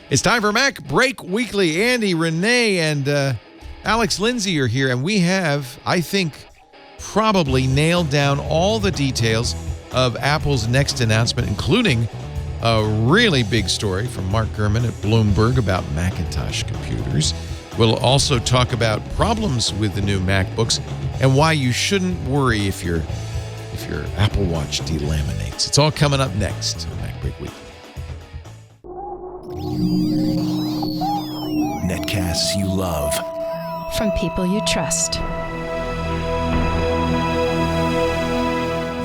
It's time for MacBreak Weekly. Andy, Rene, and Alex Lindsay are here, and we have, I think, probably nailed down all the details of Apple's next announcement, including a really big story from Mark Gurman at Bloomberg about Macintosh computers. We'll also talk about problems with the new MacBooks and why you shouldn't worry if your Apple Watch delaminates. It's all coming up next on MacBreak Weekly. Netcasts you love. From people you trust.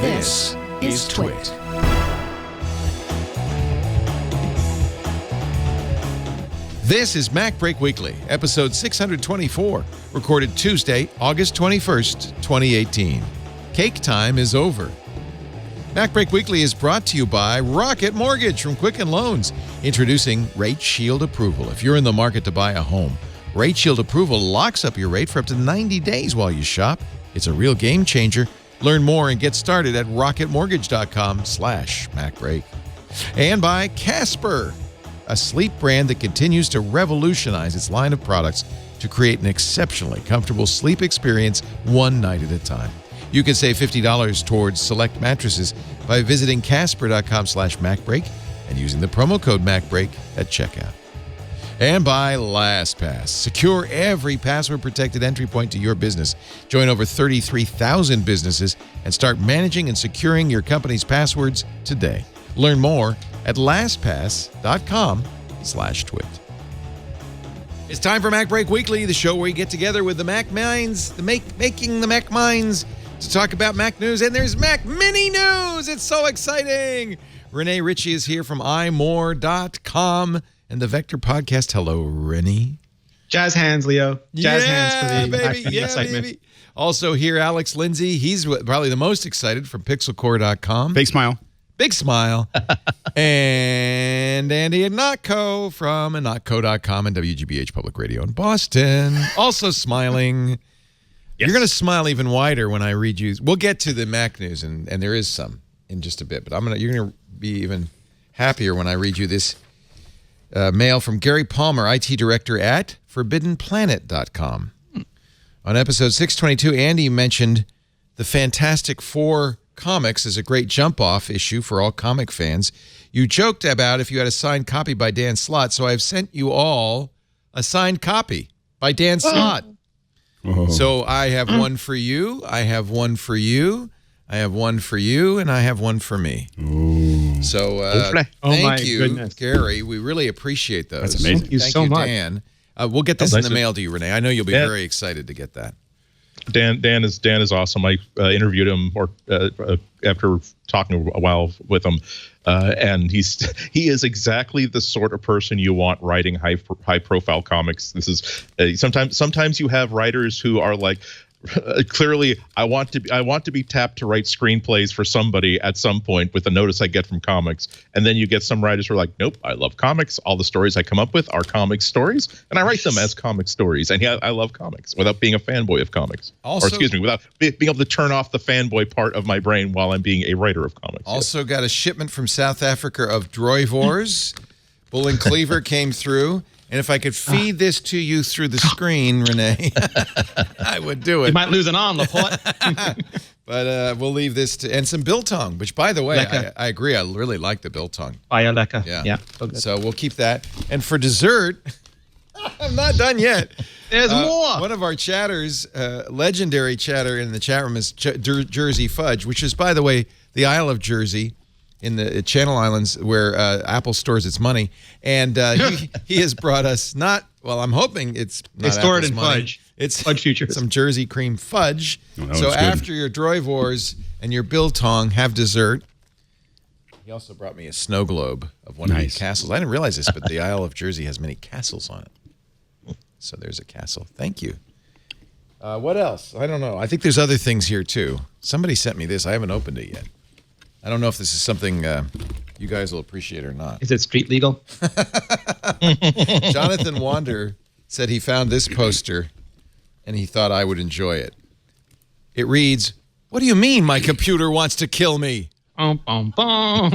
This is Twit. This is MacBreak Weekly, episode 624, recorded Tuesday, August 21st, 2018. Cake time is over. MacBreak Weekly is brought to you by Rocket Mortgage from Quicken Loans, introducing Rate Shield Approval. If you're in the market to buy a home, Rate Shield Approval locks up your rate for up to 90 days while you shop. It's a real game changer. Learn more and get started at rocketmortgage.com/MacBreak. And by Casper, a sleep brand that continues to revolutionize its line of products to create an exceptionally comfortable sleep experience one night at a time. You can save $50 towards select mattresses by visiting casper.com/MacBreak and using the promo code MacBreak at checkout. And by Lastpass. Secure every password-protected entry point to your business. Join over 33,000 businesses and start managing and securing your company's passwords today. Learn more at lastpass.com/twit. It's time for MacBreak Weekly, the show where we get together with the Mac Minds, making the Mac Minds, to talk about Mac news. And there's Mac Mini news. It's so exciting. Rene Ritchie is here from imore.com and the Vector Podcast. Hello, Rene. Jazz hands, Leo. Jazz hands for the excitement. Baby. Also here, Alex Lindsay. He's probably the most excited from pixelcore.com. Big smile. Big smile. And Andy Anatco from anatco.com and WGBH Public Radio in Boston. Also smiling. Yes. You're going to smile even wider when I read you. We'll get to the Mac news, and there is some in just a bit. But you're going to be even happier when I read you this mail from Gary Palmer, IT Director at forbiddenplanet.com. On episode 622, Andy mentioned the Fantastic Four comics as a great jump-off issue for all comic fans. You joked about if you had a signed copy by Dan Slott, so I've sent you all a signed copy by Dan Slott. Oh. So I have one for you, I have one for you, I have one for you, and I have one for me. Ooh. So thank you, goodness. Gary. We really appreciate those. That's amazing. Thank you so much. Dan. We'll get this in the mail to you, Rene. I know you'll be very excited to get that. Dan is awesome. I interviewed him after talking a while with him, and he is exactly the sort of person you want writing high profile comics. This is sometimes you have writers who are like, clearly I want to be tapped to write screenplays for somebody at some point with a notice I get from comics, and then you get some writers who are like, nope, I love comics. All the stories I come up with are comic stories, and I write them as comic stories. And yeah, I love comics without being a fanboy of comics. Also, without being able to turn off the fanboy part of my brain while I'm being a writer of comics. Also got a shipment from South Africa of Droivors. Bull and Cleaver came through. And if I could feed this to you through the screen, Rene, I would do it. You might lose an arm, Laporte. But we'll leave this to... And some biltong, which, by the way, I agree. I really like the biltong. Lekker. Yeah. So we'll keep that. And for dessert, I'm not done yet. There's more. One of our chatters, legendary chatter in the chat room is Jersey Fudge, which is, by the way, the Isle of Jersey in the Channel Islands where Apple stores its money. And he has brought us I'm hoping it's not they store Apple's it in money. fudge. It's fudge futures. Some Jersey cream fudge. Oh, so after your Droivors and your biltong, have dessert. He also brought me a snow globe of one of these castles. I didn't realize this, but the Isle of Jersey has many castles on it. So there's a castle. Thank you. What else? I don't know. I think there's other things here, too. Somebody sent me this. I haven't opened it yet. I don't know if this is something you guys will appreciate or not. Is it street legal? Jonathan Wander said he found this poster and he thought I would enjoy it. It reads, "What do you mean my computer wants to kill me?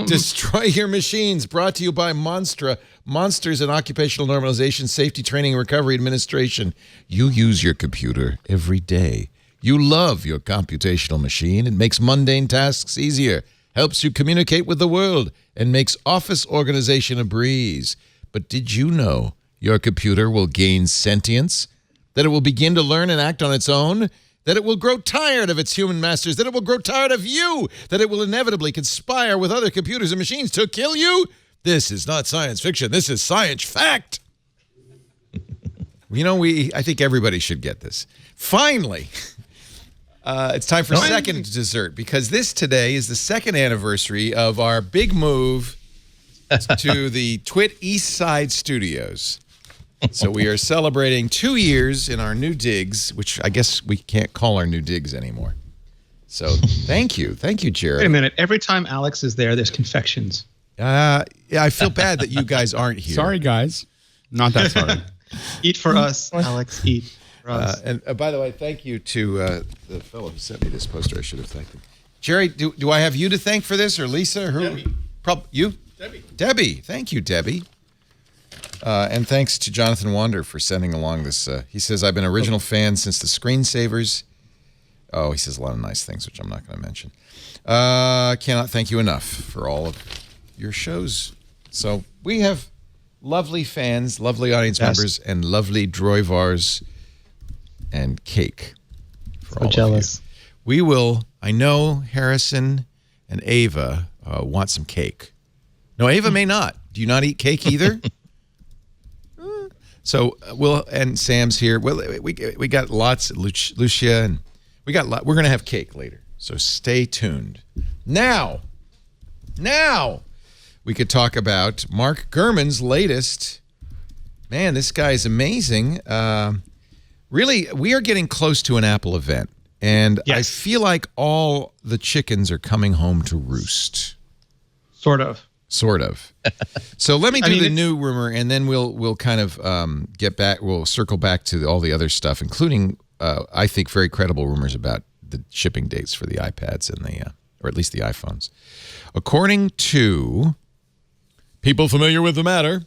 Destroy your machines." Brought to you by Monstra. Monsters in Occupational Normalization, Safety Training, and Recovery Administration. You use your computer every day. You love your computational machine. It makes mundane tasks easier, helps you communicate with the world, and makes office organization a breeze. But did you know your computer will gain sentience? That it will begin to learn and act on its own? That it will grow tired of its human masters? That it will grow tired of you? That it will inevitably conspire with other computers and machines to kill you? This is not science fiction. This is science fact. I think everybody should get this. Finally, it's time for second dessert, because this today is the second anniversary of our big move to the Twit East Side Studios. So we are celebrating 2 years in our new digs, which I guess we can't call our new digs anymore. So thank you, Jared. Wait a minute. Every time Alex is there, there's confections. Yeah, I feel bad that you guys aren't here. Sorry, guys. Not that sorry. Eat for us, Alex. Eat for us. And by the way, thank you to the fellow who sent me this poster. I should have thanked him. Jerry, do I have you to thank for this, or Lisa? Or who? Debbie. You? Debbie. Thank you, Debbie. And thanks to Jonathan Wander for sending along this. He says, I've been an original fan since the screensavers. Oh, he says a lot of nice things, which I'm not going to mention. Cannot thank you enough for all of your shows. So we have lovely fans, lovely audience members, and lovely droivars and cake. For all jealous. Of you. We will, I know Harrison and Ava want some cake. No, Ava may not. Do you not eat cake either? So and Sam's here. Well, we got lots. Lucia, and we're going to have cake later. So stay tuned. Now, we could talk about Mark Gurman's latest. Man, this guy's amazing. Really, we are getting close to an Apple event, and yes. I feel like all the chickens are coming home to roost. Sort of. So let me do the new rumor, and then we'll kind of get back. We'll circle back to all the other stuff, including I think very credible rumors about the shipping dates for the iPads and or at least the iPhones. According to people familiar with the matter,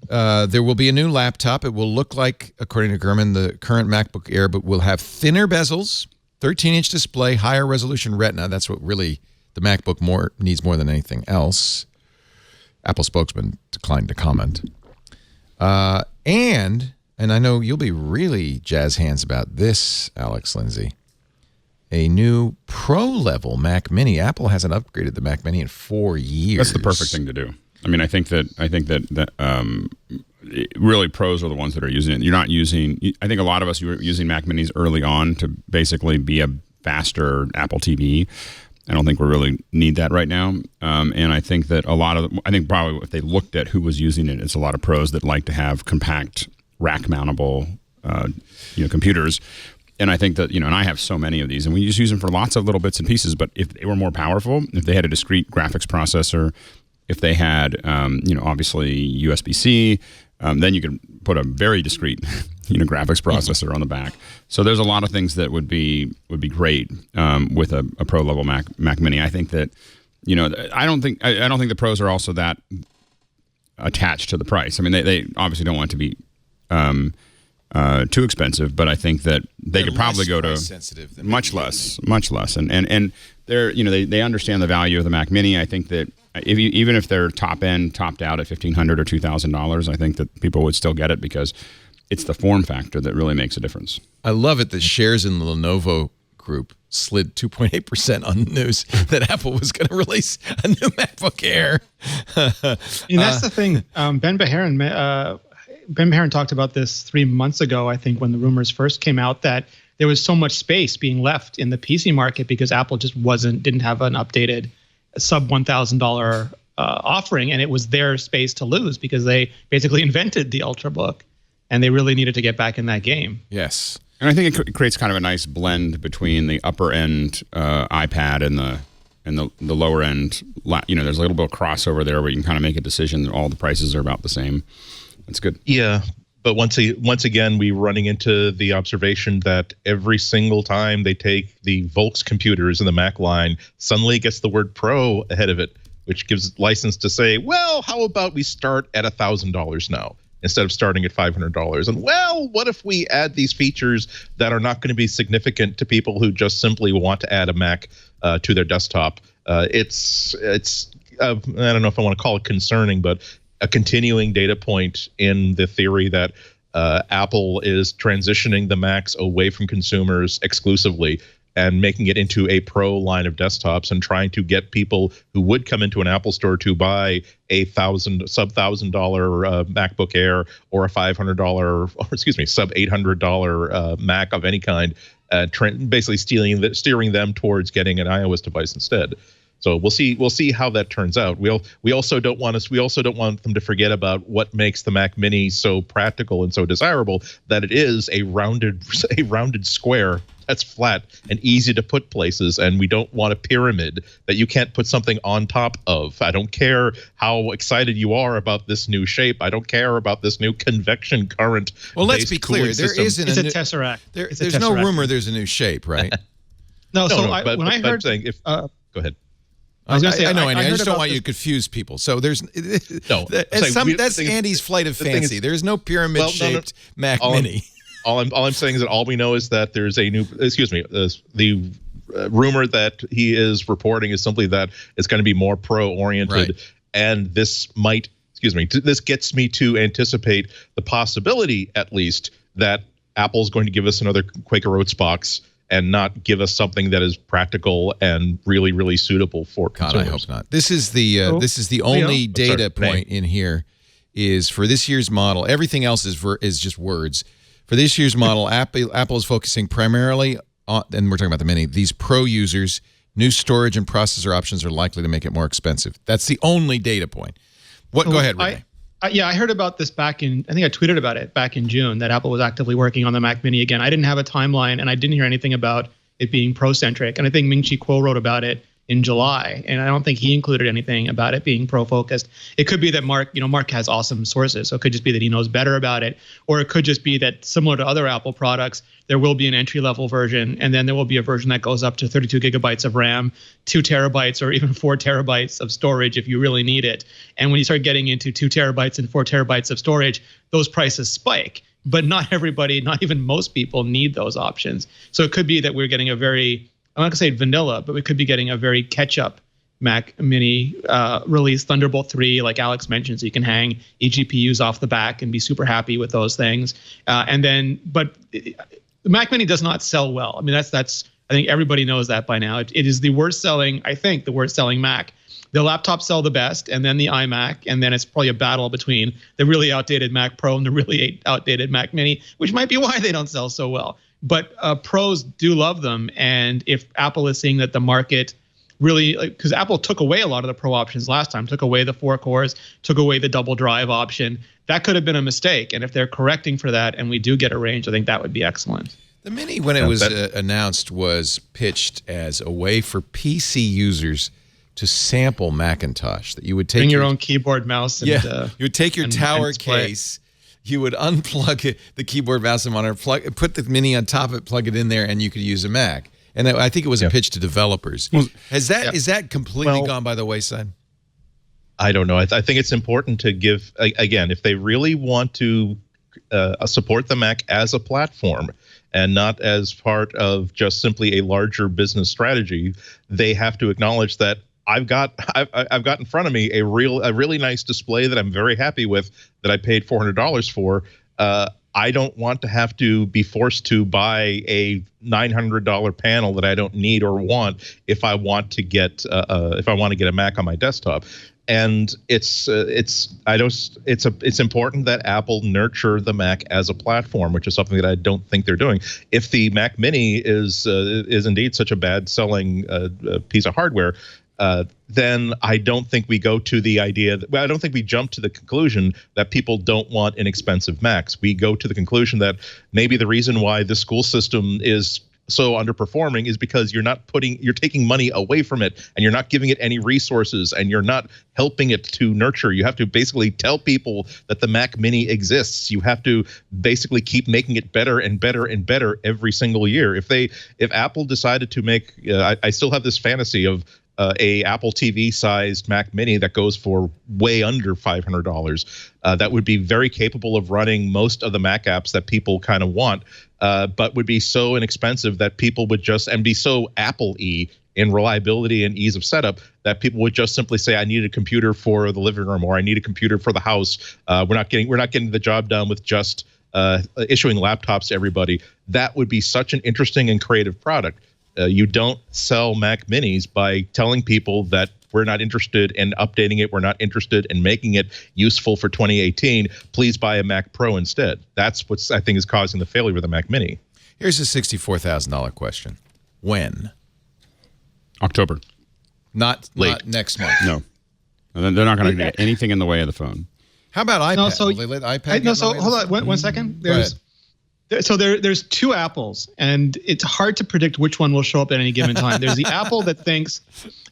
there will be a new laptop. It will look like, according to Gurman, the current MacBook Air, but will have thinner bezels, 13-inch display, higher resolution Retina. That's what really the MacBook needs more than anything else. Apple spokesman declined to comment. And I know you'll be really jazz hands about this, Alex Lindsay. A new Pro-level Mac Mini. Apple hasn't upgraded the Mac Mini in 4 years. That's the perfect thing to do. I mean, I think that really pros are the ones that are using it. You're not using. I think a lot of us were using Mac Minis early on to basically be a faster Apple TV. I don't think we really need that right now. And I think that I think probably if they looked at who was using it, it's a lot of pros that like to have compact rack mountable, computers. And I think that, and I have so many of these, and we just use them for lots of little bits and pieces. But if they were more powerful, if they had a discrete graphics processor, if they had, obviously USB-C, then you could put a very discrete, graphics processor on the back. So there's a lot of things that would be great with a Pro level Mac Mini. I think that, I don't think the pros are also that attached to the price. I mean, they obviously don't want it to be too expensive, but I think that they could probably go to much less, and they're they understand the value of the Mac Mini. I think that even if they're topped out at $1,500 or $2,000, I think that people would still get it because it's the form factor that really makes a difference. I love it that shares in the Lenovo group slid 2.8% on the news that Apple was going to release a new MacBook Air. That's the thing. Ben Beharin talked about this 3 months ago, I think, when the rumors first came out, that there was so much space being left in the PC market because Apple just didn't have an updated sub $1,000 offering, and it was their space to lose because they basically invented the Ultrabook, and they really needed to get back in that game. Yes. And I think it creates kind of a nice blend between the upper end iPad and the lower end. There's a little bit of crossover there where you can kind of make a decision that all the prices are about the same. That's good. Yeah, but once again, we're running into the observation that every single time they take the Volks computers in the Mac line, suddenly it gets the word Pro ahead of it. which gives license to say, well, how about we start at $1,000 now instead of starting at $500? And well, what if we add these features that are not going to be significant to people who just simply want to add a Mac to their desktop? It's I don't know if I want to call it concerning, but a continuing data point in the theory that Apple is transitioning the Macs away from consumers exclusively and making it into a pro line of desktops and trying to get people who would come into an Apple store to buy a sub-$1,000 MacBook Air or a $500 or sub $800 Mac of any kind, basically steering them towards getting an iOS device instead. So we'll see how that turns out. We also don't want them to forget about what makes the Mac Mini so practical and so desirable, that it is a rounded square that's flat and easy to put places, and we don't want a pyramid that you can't put something on top of. I don't care how excited you are about this new shape. I don't care about this new convection current. Well, let's be clear. There isn't it's a Tesseract. There's no rumor there's a new shape, right? No. So when I heard, saying if go ahead. I was going to say, I know, Andy. I just don't want you to confuse people. So there's that's Andy's flight of fancy. There's no pyramid-shaped Mac Mini. All I'm saying is that all we know is that there's a new. The rumor that he is reporting is simply that it's going to be more pro-oriented, right. And this might. This gets me to anticipate the possibility, at least, that Apple's going to give us another Quaker Oats box and not give us something that is practical and really, really suitable for consumers. God, I hope not. This is the only data point in here is for this year's model. Everything else is just words. For this year's model, Apple is focusing primarily on, and we're talking about the Mini, these pro users. New storage and processor options are likely to make it more expensive. That's the only data point. Go ahead, Rene. I heard about this I think I tweeted about it back in June, that Apple was actively working on the Mac Mini again. I didn't have a timeline, and I didn't hear anything about it being pro-centric. And I think Ming-Chi Kuo wrote about it in July, and I don't think he included anything about it being pro-focused. It could be that Mark has awesome sources, so it could just be that he knows better about it, or it could just be that, similar to other Apple products, there will be an entry-level version, and then there will be a version that goes up to 32 gigabytes of RAM, 2 terabytes, or even 4 terabytes of storage if you really need it. And when you start getting into 2 terabytes and 4 terabytes of storage, those prices spike. But not everybody, not even most people, need those options. So it could be that we're getting a very, I'm not going to say vanilla, but we could be getting a very catch-up Mac Mini release, Thunderbolt 3, like Alex mentioned, so you can hang eGPUs off the back and be super happy with those things. But the Mac Mini does not sell well. I mean, that's I think everybody knows that by now. It is the worst selling Mac. The laptops sell the best, and then the iMac, and then it's probably a battle between the really outdated Mac Pro and the really outdated Mac Mini, which might be why they don't sell so well. But pros do love them, and if Apple is seeing that the market really, because Apple took away a lot of the pro options last time, took away the 4 cores, took away the double drive option, that could have been a mistake. And if they're correcting for that and we do get a range, I think that would be excellent. The Mini, when it was announced, was pitched as a way for PC users to sample Macintosh. That you would take your own keyboard, mouse, and you would take your tower case, you would unplug the keyboard, mouse, and monitor, put the Mini on top of it, plug it in there, and you could use a Mac. And I think it was a pitch to developers. Is that completely gone by the wayside? I don't know. I think it's important to give, again, if they really want to support the Mac as a platform and not as part of just simply a larger business strategy, they have to acknowledge that I've got in front of me a really nice display that I'm very happy with, that I paid $400 for. I don't want to have to be forced to buy a $900 panel that I don't need or want if I want to get a Mac on my desktop. And it's important that Apple nurture the Mac as a platform, which is something that I don't think they're doing. If the Mac Mini is indeed such a bad selling piece of hardware, then I don't think we go to the idea that, I don't think we jump to the conclusion that people don't want inexpensive Macs. We go to the conclusion that maybe the reason why the school system is so underperforming is because you're taking money away from it, and you're not giving it any resources, and you're not helping it to nurture. You have to basically tell people that the Mac Mini exists. You have to basically keep making it better and better and better every single year. If Apple decided to make, I still have this fantasy of a Apple TV sized Mac Mini that goes for way under $500. That would be very capable of running most of the Mac apps that people kind of want, but would be so inexpensive that people would just, and be so Apple-y in reliability and ease of setup, that people would just simply say, I need a computer for the living room, or I need a computer for the house. We're not getting the job done with just issuing laptops to everybody. That would be such an interesting and creative product. You don't sell Mac Minis by telling people that we're not interested in updating it, we're not interested in making it useful for 2018. Please buy a Mac Pro instead. That's what I think is causing the failure with the Mac Mini. Here's a $64,000 question. When? October. Not next month. No. They're not going to get anything in the way of the phone. How about iPad? No, so, Will they let iPad no, so hold on one second. There's two Apples, and it's hard to predict which one will show up at any given time. There's the Apple that thinks,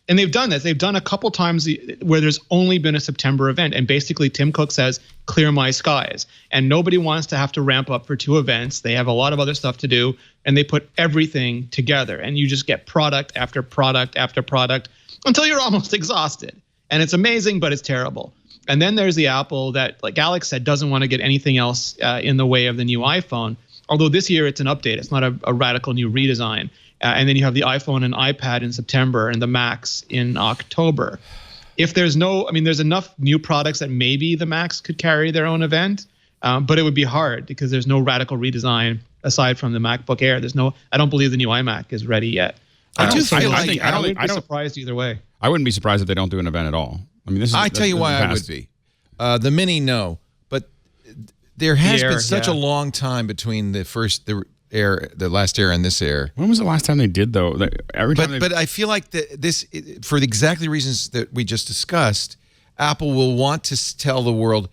and they've done this. They've done a couple times where there's only been a September event, and basically Tim Cook says, clear my skies. And nobody wants to have to ramp up for 2 events. They have a lot of other stuff to do, and they put everything together. And you just get product after product after product until you're almost exhausted. And it's amazing, but it's terrible. And then there's the Apple that, like Alex said, doesn't want to get anything else in the way of the new iPhone. Although this year it's an update. It's not a radical new redesign. And then you have the iPhone and iPad in September and the Macs in October. If there's there's enough new products that maybe the Macs could carry their own event, but it would be hard because there's no radical redesign aside from the MacBook Air. I don't believe the new iMac is ready yet. I wouldn't be surprised either way. I wouldn't be surprised if they don't do an event at all. I mean, I tell you why I would be. The Mini, no, but there has been such a long time between the last Air, and this Air. When was the last time they did though? But I feel like this, for the exactly reasons that we just discussed, Apple will want to tell the world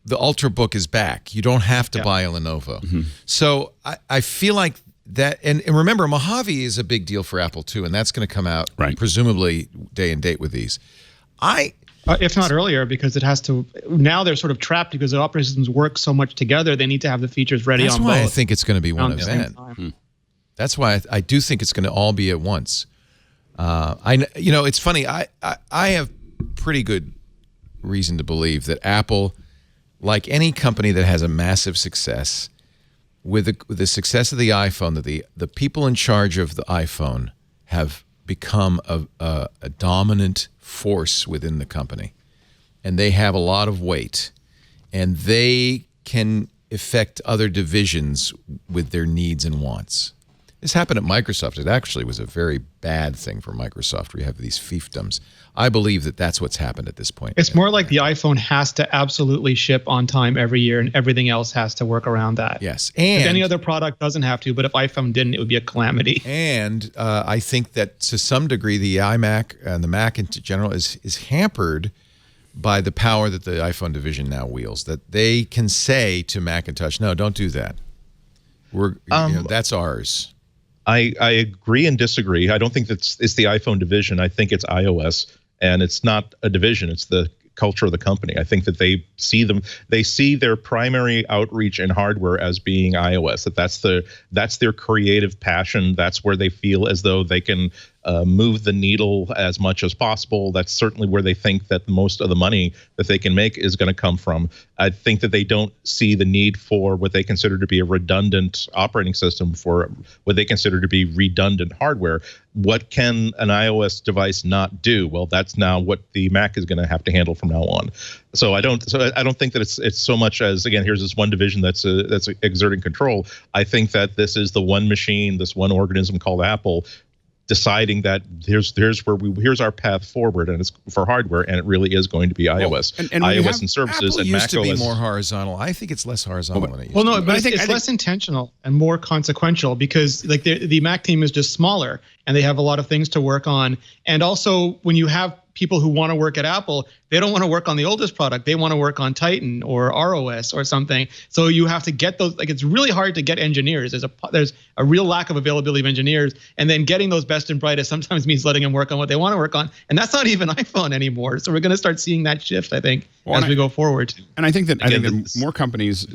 the Ultrabook is back. You don't have to buy a Lenovo. Mm-hmm. So I feel like that, and remember, Mojave is a big deal for Apple too, and that's going to come out presumably day and date with these. If not earlier, because it has to. Now they're sort of trapped because the operating systems work so much together. They need to have the features ready. That's on why both I think it's going to be one event. That's why I do think it's going to all be at once. It's funny. I have pretty good reason to believe that Apple, like any company that has a massive success, with the success of the iPhone, that the people in charge of the iPhone have become a dominant force within the company, and they have a lot of weight, and they can affect other divisions with their needs and wants. This happened at Microsoft. It actually was a very bad thing for Microsoft, where you have these fiefdoms. I believe that that's what's happened at this point. It's more like the iPhone has to absolutely ship on time every year, and everything else has to work around that. Yes. And if any other product doesn't have to, but if iPhone didn't, it would be a calamity. And I think that to some degree, the iMac and the Mac in general is hampered by the power that the iPhone division now wields, that they can say to Macintosh, no, don't do that. That's ours. I agree and disagree. I don't think it's the iPhone division. I think it's iOS, and it's not a division. It's the culture of the company. I think that they see their primary outreach in hardware as being iOS. That's their creative passion. That's where they feel as though they can move the needle as much as possible. That's certainly where they think that most of the money that they can make is going to come from. I think that they don't see the need for what they consider to be a redundant operating system, for what they consider to be redundant hardware. What can an iOS device not do? Well, that's now what the Mac is going to have to handle from now on. So I don't think that it's so much as, again, here's this one division that's exerting control. I think that this is the one machine, this one organism called Apple, deciding that here's our path forward, and it's for hardware, and it really is going to be iOS, and iOS and services, Apple and used Mac to OS. be more horizontal. I think it's less horizontal than it used to be. Well, no, but I think it's less intentional and more consequential, because like the Mac team is just smaller, and they have a lot of things to work on. And also, when you have people who want to work at Apple, they don't want to work on the oldest product. They want to work on Titan or ROS or something. So you have to get those. Like, it's really hard to get engineers. There's a real lack of availability of engineers, and then getting those best and brightest sometimes means letting them work on what they want to work on, and that's not even iPhone anymore. So we're going to start seeing that shift, I think, as we go forward. And I think that more companies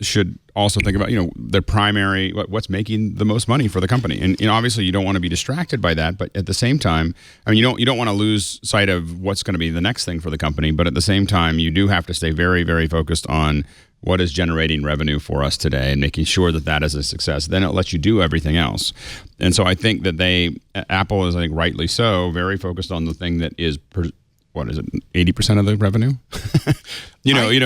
should also think about, their primary, what's making the most money for the company. And obviously you don't want to be distracted by that, but at the same time, I mean, you don't want to lose sight of what's going to be the next thing for the company, but at the same time, you do have to stay very, very focused on what is generating revenue for us today and making sure that that is a success. Then it lets you do everything else. And so I think that Apple is, I think rightly so, very focused on the thing that is what is it, 80% of the revenue? I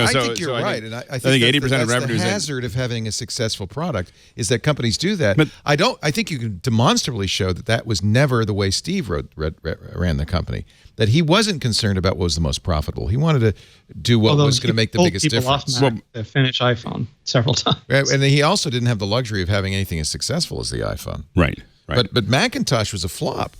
think you're right, and I think 80% of revenue is the hazard of having a successful product is that companies do that. But I think you can demonstrably show that was never the way Steve ran the company. That he wasn't concerned about what was the most profitable. He wanted to do what was going to make the biggest difference. Off Mac to finish iPhone several times, and he also didn't have the luxury of having anything as successful as the iPhone. Right. But Macintosh was a flop.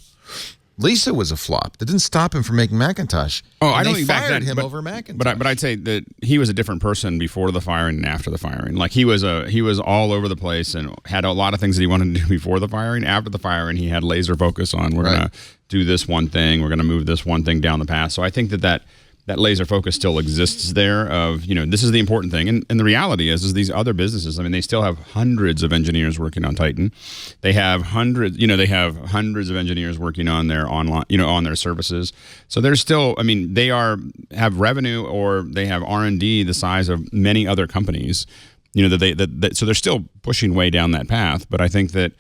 Lisa was a flop. That didn't stop him from making Macintosh. Oh, I don't think fired him over Macintosh. But I'd say that he was a different person before the firing and after the firing. Like he was all over the place and had a lot of things that he wanted to do before the firing. After the firing, he had laser focus on we're going to do this one thing. We're going to move this one thing down the path. So I think that laser focus still exists there of, this is the important thing. And the reality is these other businesses, I mean, they still have hundreds of engineers working on Titan. They have hundreds of engineers working on their online, on their services. So there's still, I mean, they have revenue or they have R&D the size of many other companies, so they're still pushing way down that path. But I think that,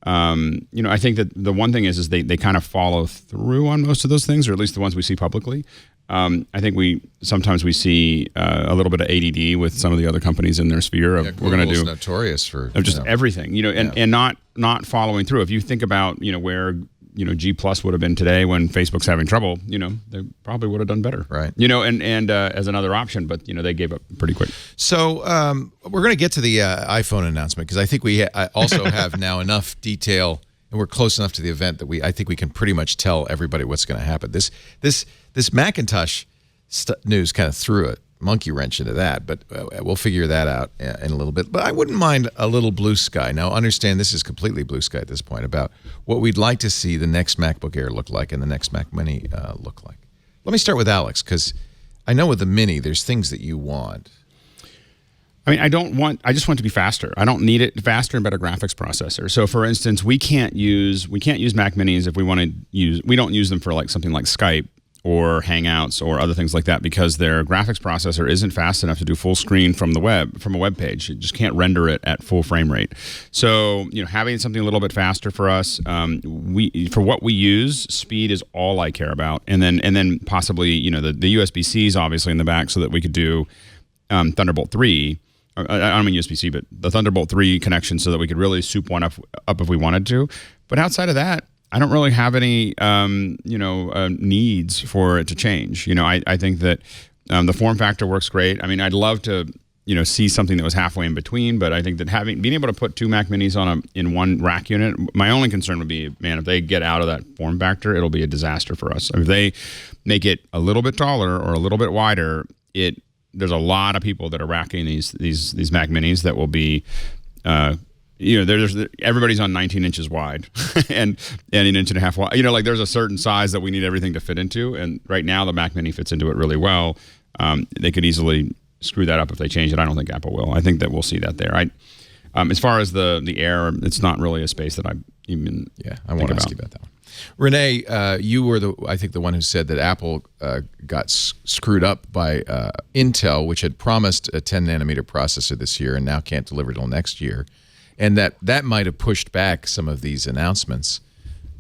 I think that the one thing is they kind of follow through on most of those things, or at least the ones we see publicly. I think sometimes we see a little bit of ADD with some of the other companies in their sphere of we're going to do notorious for just everything, and not following through. If you think about where G Plus would have been today when Facebook's having trouble, they probably would have done better, right? And as another option, but they gave up pretty quick. So we're going to get to the iPhone announcement because I think we also have now enough detail. And we're close enough to the event that I think we can pretty much tell everybody what's going to happen. This Macintosh news kind of threw a monkey wrench into that, but we'll figure that out in a little bit. But I wouldn't mind a little blue sky. Now, understand this is completely blue sky at this point about what we'd like to see the next MacBook Air look like and the next Mac Mini look like. Let me start with Alex because I know with the Mini, there's things that you want. I mean, I just want it to be faster. I don't need it faster and better graphics processor. So for instance, we can't use Mac Minis if we don't use them for like something like Skype or Hangouts or other things like that because their graphics processor isn't fast enough to do full screen from a web page. It just can't render it at full frame rate. So, having something a little bit faster for us, for what we use, speed is all I care about. And then possibly, the USB-Cs obviously in the back so that we could do Thunderbolt 3. I don't mean USB-C, but the Thunderbolt 3 connection so that we could really soup one up if we wanted to. But outside of that, I don't really have any, needs for it to change. I think that the form factor works great. I mean, I'd love to, see something that was halfway in between, but I think that being able to put two Mac Minis in one rack unit, my only concern would be, man, if they get out of that form factor, it'll be a disaster for us. If they make it a little bit taller or a little bit wider, there's a lot of people that are racking these Mac Minis that will be, everybody's on 19 inches wide and an inch and a half wide. There's a certain size that we need everything to fit into, and right now the Mac Mini fits into it really well. They could easily screw that up if they change it. I don't think Apple will. I think that we'll see that there. As far as the Air, it's not really a space that I even I won't ask you about that one. Rene, you were I think the one who said that Apple got screwed up by Intel, which had promised a 10 nanometer processor this year and now can't deliver till next year, and that might have pushed back some of these announcements,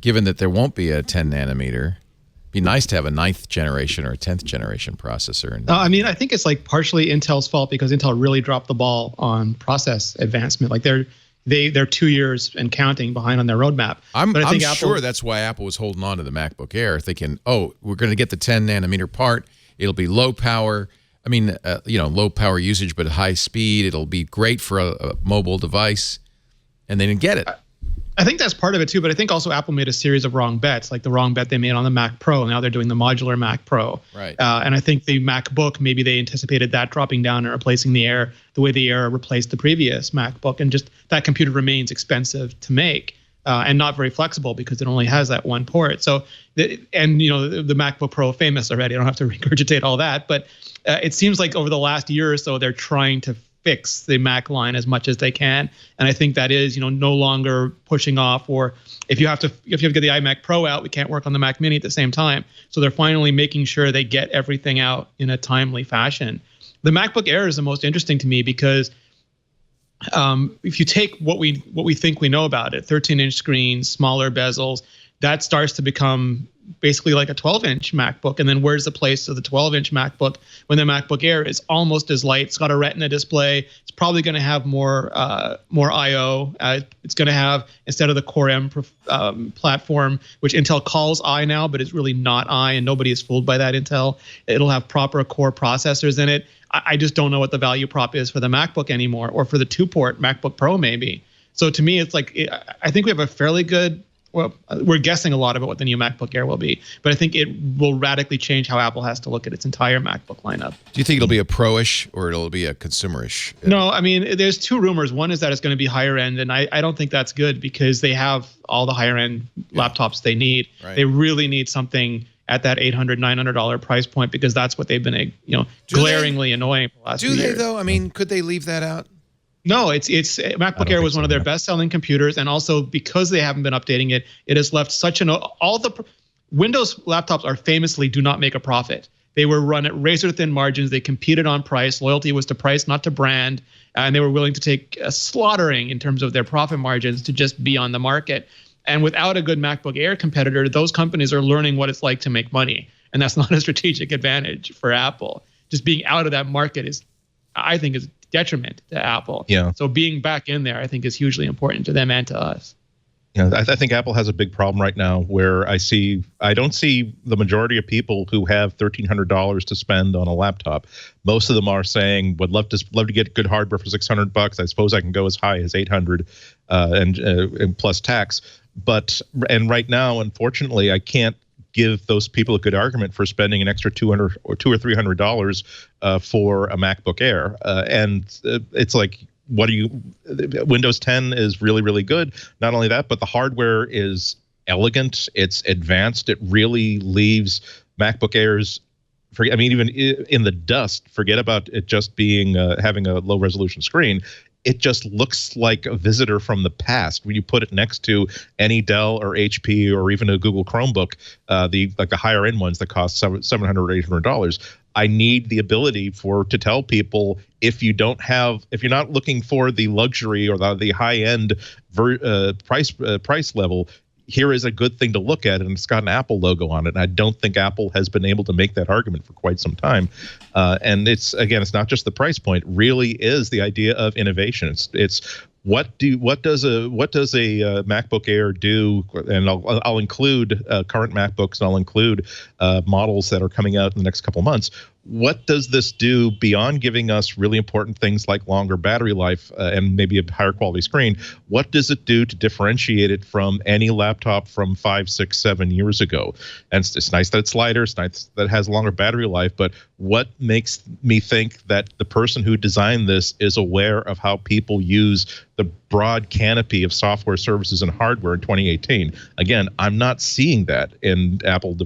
given that there won't be a 10 nanometer. It'd be nice to have a 9th generation or a 10th generation processor. I mean, I think it's like partially Intel's fault because Intel really dropped the ball on process advancement. Like they're 2 years and counting behind on their roadmap. I'm sure that's why Apple was holding on to the MacBook Air, thinking, we're going to get the 10 nanometer part. It'll be low power. I mean, low power usage, but high speed. It'll be great for a mobile device. And they didn't get it. I think that's part of it too, but I think also Apple made a series of wrong bets, like the wrong bet they made on the Mac Pro. Now they're doing the modular Mac Pro. Right. And I think the MacBook, maybe they anticipated that dropping down and replacing the Air the way the Air replaced the previous MacBook. And just that computer remains expensive to make and not very flexible because it only has that one port. So, the MacBook Pro famous already. I don't have to regurgitate all that. But it seems like over the last year or so, they're trying to fix the Mac line as much as they can, and I think that is no longer pushing off, or if you have to get the iMac Pro out, we can't work on the Mac Mini at the same time. So they're finally making sure they get everything out in a timely fashion. The MacBook Air is the most interesting to me because if you take what we think we know about it, 13-inch screen, smaller bezels, that starts to become basically like a 12-inch MacBook. And then where's the place of the 12-inch MacBook when the MacBook Air is almost as light? It's got a Retina display. It's probably going to have more I/O. It's going to have, instead of the Core M platform, which Intel calls I now, but it's really not I, and nobody is fooled by that Intel. It'll have proper core processors in it. I just don't know what the value prop is for the MacBook anymore, or for the 2-port MacBook Pro maybe. So to me, it's like, I think we have a fairly good, well, we're guessing a lot about what the new MacBook Air will be, but I think it will radically change how Apple has to look at its entire MacBook lineup. Do you think it'll be a pro-ish or it'll be a consumer-ish? No, I mean, there's two rumors. One is that it's going to be higher end, and I don't think that's good because they have all the higher end laptops they need. Right. They really need something at that $800, $900 price point because that's what they've been, glaringly annoying for the last few years. Do they though? I mean, could they leave that out? No, it's MacBook Air was one of their best-selling computers, and also because they haven't been updating it, it has left such all the Windows laptops are famously do not make a profit. They were run at razor-thin margins. They competed on price. Loyalty was to price, not to brand, and they were willing to take a slaughtering in terms of their profit margins to just be on the market. And without a good MacBook Air competitor, those companies are learning what it's like to make money, and that's not a strategic advantage for Apple. Just being out of that market is, I think, is detriment to Apple. Yeah. So being back in there, I think, is hugely important to them and to us. Yeah, I think Apple has a big problem right now where I don't see the majority of people who have $1,300 to spend on a laptop. Most of them are saying, would love to get good hardware for $600. I suppose I can go as high as $800 and plus tax. And right now, unfortunately, I can't give those people a good argument for spending an extra $200 or $300 for a MacBook Air. And it's like, Windows 10 is really, really good. Not only that, but the hardware is elegant. It's advanced. It really leaves MacBook Airs, even in the dust, forget about it just being having a low resolution screen. It just looks like a visitor from the past when you put it next to any Dell or HP or even a Google Chromebook, the higher end ones that cost $700 or $800. I need the ability to tell people if you're not looking for the luxury or the high end price level, here is a good thing to look at, and it's got an Apple logo on it. And I don't think Apple has been able to make that argument for quite some time. And it's not just the price point; it really is the idea of innovation. It's what does a MacBook Air do? And I'll include current MacBooks, and I'll include models that are coming out in the next couple of months. What does this do beyond giving us really important things like longer battery life and maybe a higher quality screen? What does it do to differentiate it from any laptop from 5, 6, 7 years ago? And it's nice that it's lighter. It's nice that it has longer battery life. But what makes me think that the person who designed this is aware of how people use the broad canopy of software services and hardware in 2018? Again, I'm not seeing that in Apple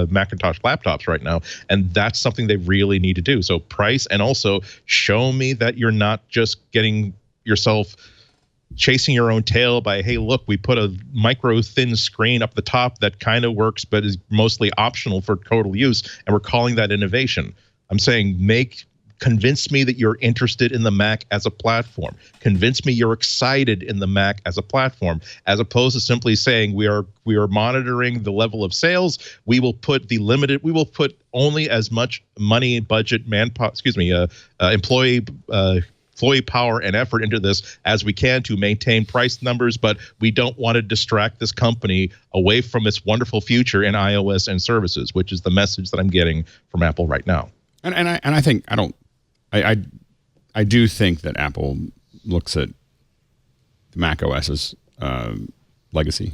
Macintosh laptops right now, and that's something they really need to do. So price, and also show me that you're not just getting yourself chasing your own tail by, hey, look, we put a micro thin screen up the top that kind of works but is mostly optional for total use, and we're calling that innovation. I'm saying convince me that you're interested in the Mac as a platform. Convince me you're excited in the Mac as a platform, as opposed to simply saying we are monitoring the level of sales. We will put only as much money, budget, employee power and effort into this as we can to maintain price numbers, but we don't want to distract this company away from its wonderful future in iOS and services, which is the message that I'm getting from Apple right now. I do think that Apple looks at the Mac OS legacy.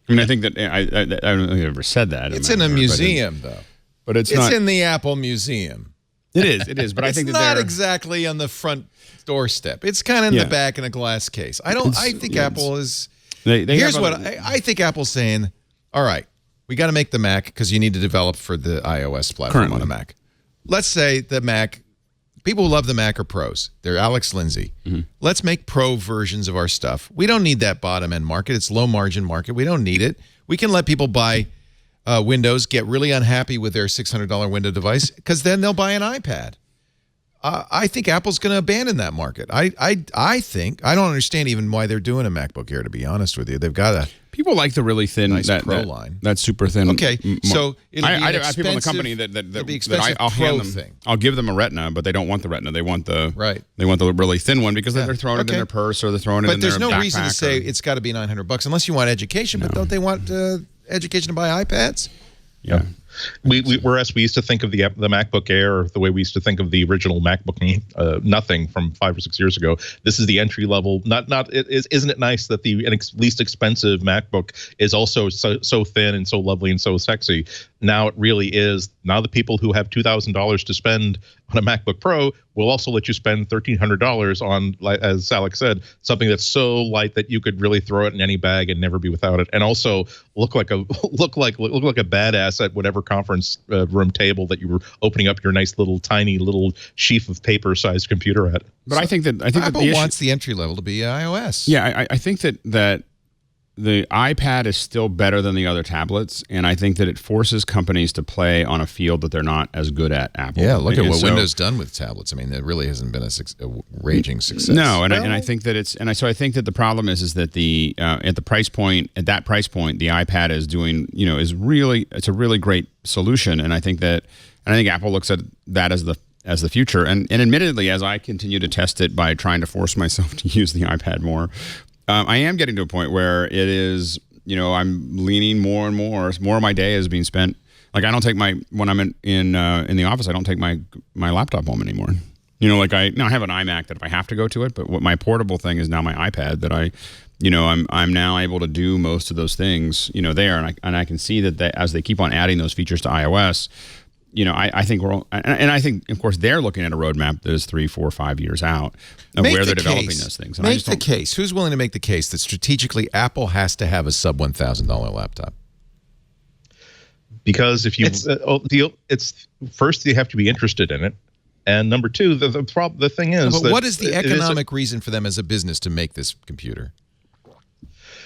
I mean, I think that I don't think I've ever said that. It's in a museum, though. But it's not. It's in the Apple Museum. It is. But I think it's that not exactly on the front doorstep. It's kind of in the back in a glass case. I think Apple is. Here's what I think Apple's saying. All right, we got to make the Mac because you need to develop for the iOS platform on the Mac. Let's say the Mac. People who love the Mac are pros. They're Alex Lindsay. Let's make pro versions of our stuff. We don't need that bottom end market. It's low margin market. We don't need it. We can let people buy Windows, get really unhappy with their $600 Windows device, because then they'll buy an iPad. I think Apple's going to abandon that market. I think I don't understand even why they're doing a MacBook Air. To be honest with you, they've got a people like the really thin nice Pro line. That super thin. Okay, so I have people in the company I'll give them a Retina, but they don't want the Retina. They want the They want the really thin one because they're throwing it in their purse or they're throwing it in their backpack. But there's no reason to say it's got to be $900 unless you want education. But don't they want education to buy iPads? Yeah. Whereas we used to think of the MacBook Air the way we used to think of the original MacBook Nothing from 5 or 6 years ago. This is the entry level. Isn't it nice that the least expensive MacBook is also so thin and so lovely and so sexy? Now it really is. Now the people who have $2,000 to spend on a MacBook Pro will also let you spend $1,300 on, as Alex said, something that's so light that you could really throw it in any bag and never be without it, and also look like a badass at whatever conference room table that you were opening up your nice little tiny little sheaf of paper-sized computer at. But I think Apple wants the entry level to be iOS. Yeah, I think that the iPad is still better than the other tablets, and I think that it forces companies to play on a field that they're not as good at. Apple. Yeah, look at what Windows done with tablets. I mean, it really hasn't been a raging success. No, and I think that so I think that the problem is that the at that price point, the iPad is doing it's a really great solution, and I think Apple looks at that as the future, and admittedly, as I continue to test it by trying to force myself to use the iPad more. I am getting to a point where it is, I'm leaning more and more. More of my day is being spent. Like I don't take when I'm in the office, I don't take my laptop home anymore. I have an iMac that if I have to go to it, but what my portable thing is now my iPad that I'm now able to do most of those things, there, and I can see that as they keep on adding those features to iOS. I think I think, of course, they're looking at a roadmap that is 3, 4, 5 years out of where they're developing those things. And make the case. Who's willing to make the case that strategically Apple has to have a sub $1,000 laptop? Because if you it's first you have to be interested in it, and number two, the thing is, but what is the economic reason for them as a business to make this computer?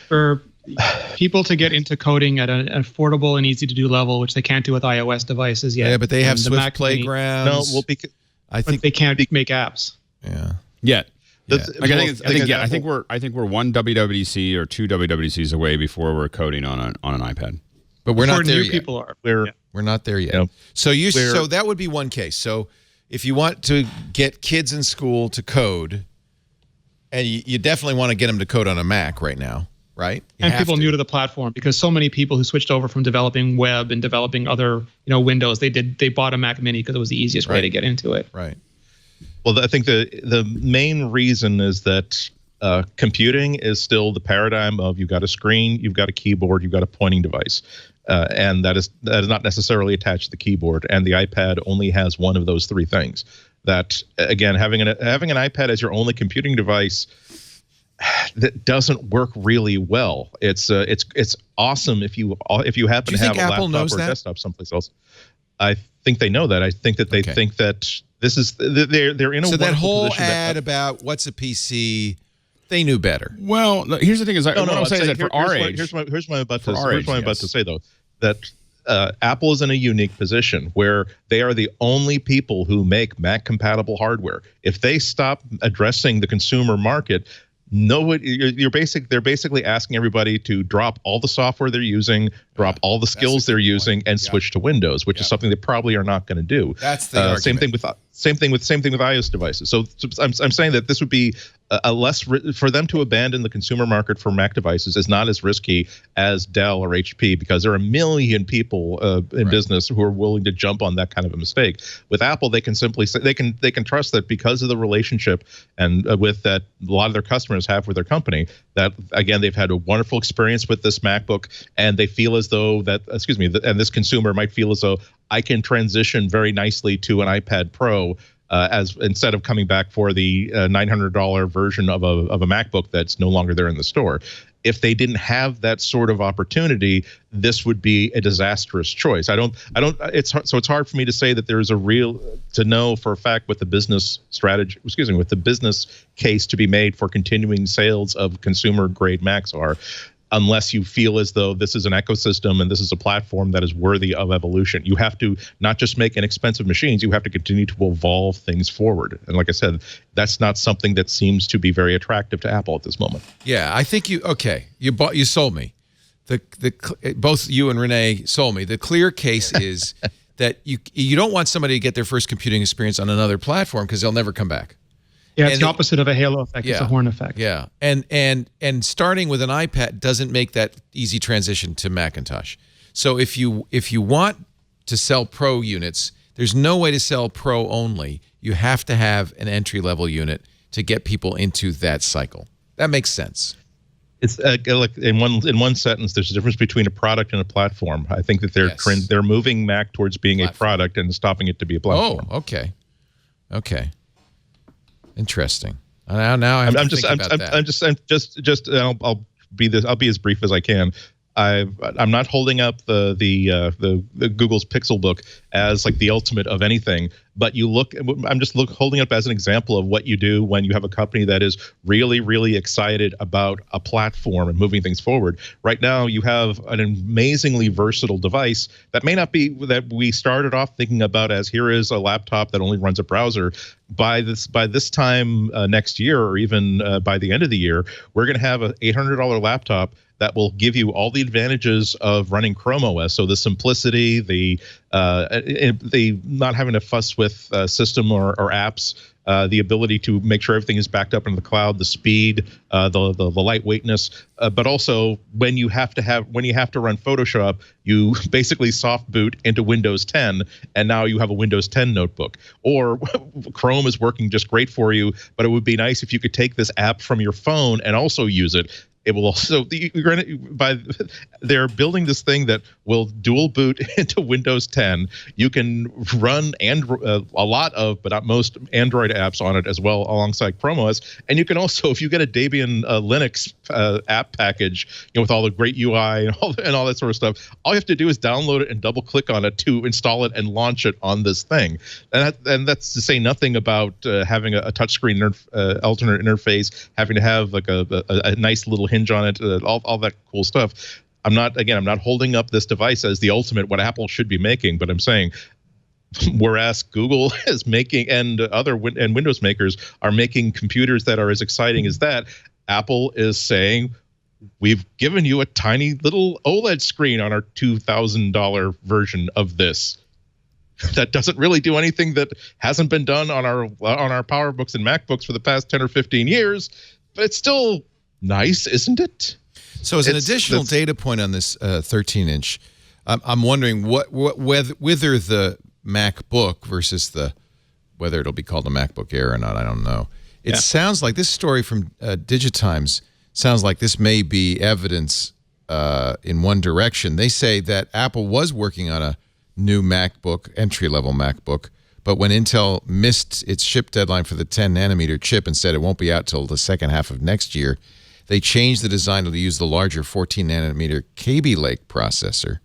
For people to get into coding at an affordable and easy to do level, which they can't do with iOS devices yet. Yeah, but they have Swift Playgrounds. I think they can't make apps. Yeah. Yet. I think we're one WWDC or two WWDCs away before we're coding on an iPad. But we're not there yet. People are. We're not there yet. Yeah. So that would be one case. So if you want to get kids in school to code, and you definitely want to get them to code on a Mac right now. Right, and people new to the platform, because so many people who switched over from developing web and developing other Windows, they bought a Mac Mini because it was the easiest way to get into it. Right. Well, I think the main reason is that computing is still the paradigm of you've got a screen, you've got a keyboard, you've got a pointing device, and that is not necessarily attached to the keyboard. And the iPad only has one of those three things. That again, having an iPad as your only computing device. That doesn't work really well. It's awesome if you happen to have a laptop or a desktop someplace else. I think they know that. I think that they think that this is they're in a. So that whole ad about what's a PC, they knew better. Well, here's the thing: what I'm saying is that for our age, here's what I'm about to say though, that Apple is in a unique position where they are the only people who make Mac compatible hardware. If they stop addressing the consumer market. They're basically asking everybody to drop all the software they're using, drop all the skills they're using and switch to Windows, which is something they probably are not going to do. That's the argument. Same thing with iOS devices. So I'm saying that this would be a less for them to abandon the consumer market for Mac devices is not as risky as Dell or HP, because there are a million people in business who are willing to jump on that kind of a mistake. With Apple, they can simply say they can trust that because of the relationship and with that a lot of their customers have with their company, that again they've had a wonderful experience with this MacBook, and they feel as though that and this consumer might feel as though I can transition very nicely to an iPad Pro as instead of coming back for the $900 version of a MacBook that's no longer there in the store. If they didn't have that sort of opportunity, this would be a disastrous choice. It's hard for me to say that there's to know for a fact what the business strategy, what the business case to be made for continuing sales of consumer grade Macs are, unless you feel as though this is an ecosystem and this is a platform that is worthy of evolution. You have to not just make inexpensive machines, you have to continue to evolve things forward. And like I said, that's not something that seems to be very attractive to Apple at this moment. Yeah, I think you sold me. Both you and Rene sold me. The clear case is that you don't want somebody to get their first computing experience on another platform because they'll never come back. Yeah, it's the opposite of a halo effect. It's a horn effect. Yeah, and starting with an iPad doesn't make that easy transition to Macintosh. So if you want to sell Pro units, there's no way to sell Pro only. You have to have an entry-level unit to get people into that cycle. That makes sense. It's like in one sentence, there's a difference between a product and a platform. I think that they're moving Mac towards being a product and stopping it to be a platform. Oh, okay. Interesting. Now I'm just I'll be as brief as I can. I'm not holding up the Google's Pixel book as like the ultimate of anything, but I'm just holding it up as an example of what you do when you have a company that is really, really excited about a platform and moving things forward. Right now, you have an amazingly versatile device that may not be that we started off thinking about as here is a laptop that only runs a browser. By this time next year, or even by the end of the year, we're going to have an $800 laptop that will give you all the advantages of running Chrome OS. So the simplicity, the not having to fuss with system or apps, the ability to make sure everything is backed up in the cloud, the speed, the lightweightness, but also when you have to run Photoshop, you basically soft boot into Windows 10, and now you have a Windows 10 notebook. Or Chrome is working just great for you, but it would be nice if you could take this app from your phone and also use it. It will also they're building this thing that will dual boot into Windows 10. You can run a lot of, but not most, Android apps on it as well alongside Chrome OS. And you can also, if you get a Debian Linux app package, with all the great UI and all that sort of stuff, all you have to do is download it and double click on it to install it and launch it on this thing. And that's to say nothing about having a touchscreen alternate interface, having to have like a nice little hinge on it, all that cool stuff. I'm not holding up this device as the ultimate what Apple should be making, but I'm saying whereas Google is making and Windows makers are making computers that are as exciting as that, Apple is saying we've given you a tiny little OLED screen on our $2,000 version of this. That doesn't really do anything that hasn't been done on our PowerBooks and MacBooks for the past 10 or 15 years, but it's still nice, isn't it? So as an additional data point on this 13-inch, I'm wondering whether the MacBook versus whether it'll be called a MacBook Air or not, I don't know. It sounds like this story from Digitimes sounds like this may be evidence in one direction. They say that Apple was working on a new MacBook, entry-level MacBook, but when Intel missed its ship deadline for the 10-nanometer chip and said it won't be out till the second half of next year, they changed the design to use the larger 14-nanometer Kaby Lake processor,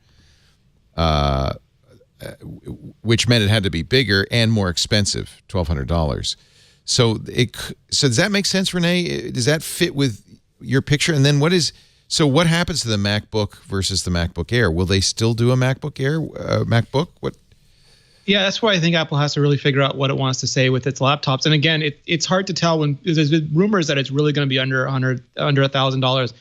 which meant it had to be bigger and more expensive, $1,200. So does that make sense, Rene? Does that fit with your picture? And then what happens to the MacBook versus the MacBook Air? Will they still do a MacBook Air, MacBook? What? Yeah, that's why I think Apple has to really figure out what it wants to say with its laptops. And again, it's hard to tell when there's been rumors that it's really going to be under $1,000.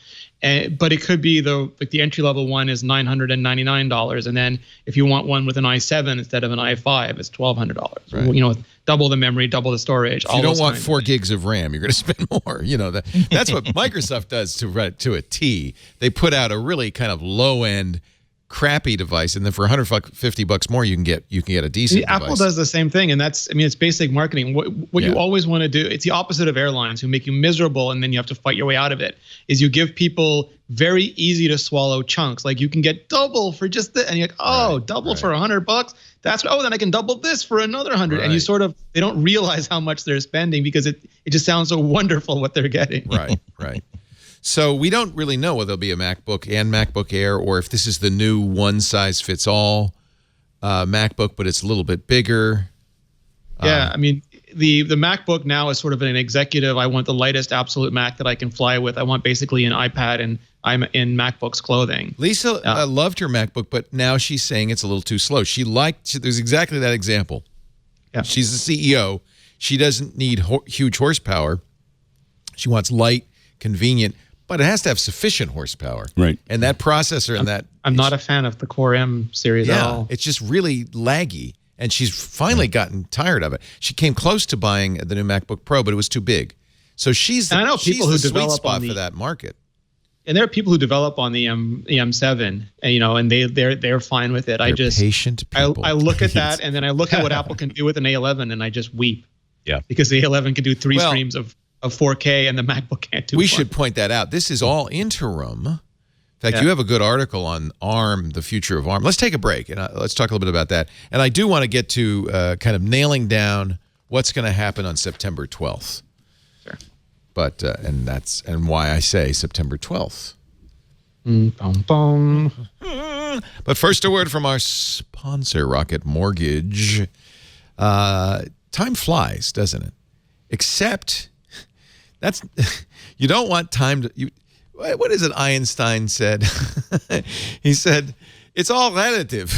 But it could be the entry level one is $999, and then if you want one with an i7 instead of an i5, it's $1,200. Right. You know, with double the memory, double the storage. If you don't want 4 gigs of RAM, you're going to spend more. You know, that's what Microsoft does to a T. They put out a really kind of low end, crappy device, and then for $150 more, you can get a decent device. Apple does the same thing, and it's basic marketing. What you always want to do, it's the opposite of airlines who make you miserable, and then you have to fight your way out of it. Is you give people very easy to swallow chunks, like you can get double for just this, and you're like, double for $100. Then I can double this for another 100, and they don't realize how much they're spending because it just sounds so wonderful what they're getting. Right. So we don't really know whether there'll be a MacBook and MacBook Air, or if this is the new one-size-fits-all MacBook, but it's a little bit bigger. Yeah, I mean, the MacBook now is sort of an executive. I want the lightest absolute Mac that I can fly with. I want basically an iPad, and I'm in MacBook's clothing. Lisa loved her MacBook, but now she's saying it's a little too slow. There's exactly that example. Yeah. She's the CEO. She doesn't need huge horsepower. She wants light, convenient, but it has to have sufficient horsepower. Right. And that processor I'm not a fan of the Core M series at all. It's just really laggy. And she's finally gotten tired of it. She came close to buying the new MacBook Pro, but it was too big. So she's the, I know people who sweet develop spot on the, for that market. And there are people who develop on the M7, and they're fine with it. They're patient people. I look at that, and then I look at what Apple can do with an A11, and I just weep. Yeah. Because the A11 can do 3 streams of 4K, and the MacBook can't do. We should point that out. This is all interim. In fact, you have a good article on ARM, the future of ARM. Let's take a break, and let's talk a little bit about that. And I do want to get to kind of nailing down what's going to happen on September 12th. Sure. But and why I say September 12th. But first, a word from our sponsor, Rocket Mortgage. Time flies, doesn't it? Except you don't want time to. What is it Einstein said? He said, it's all relative.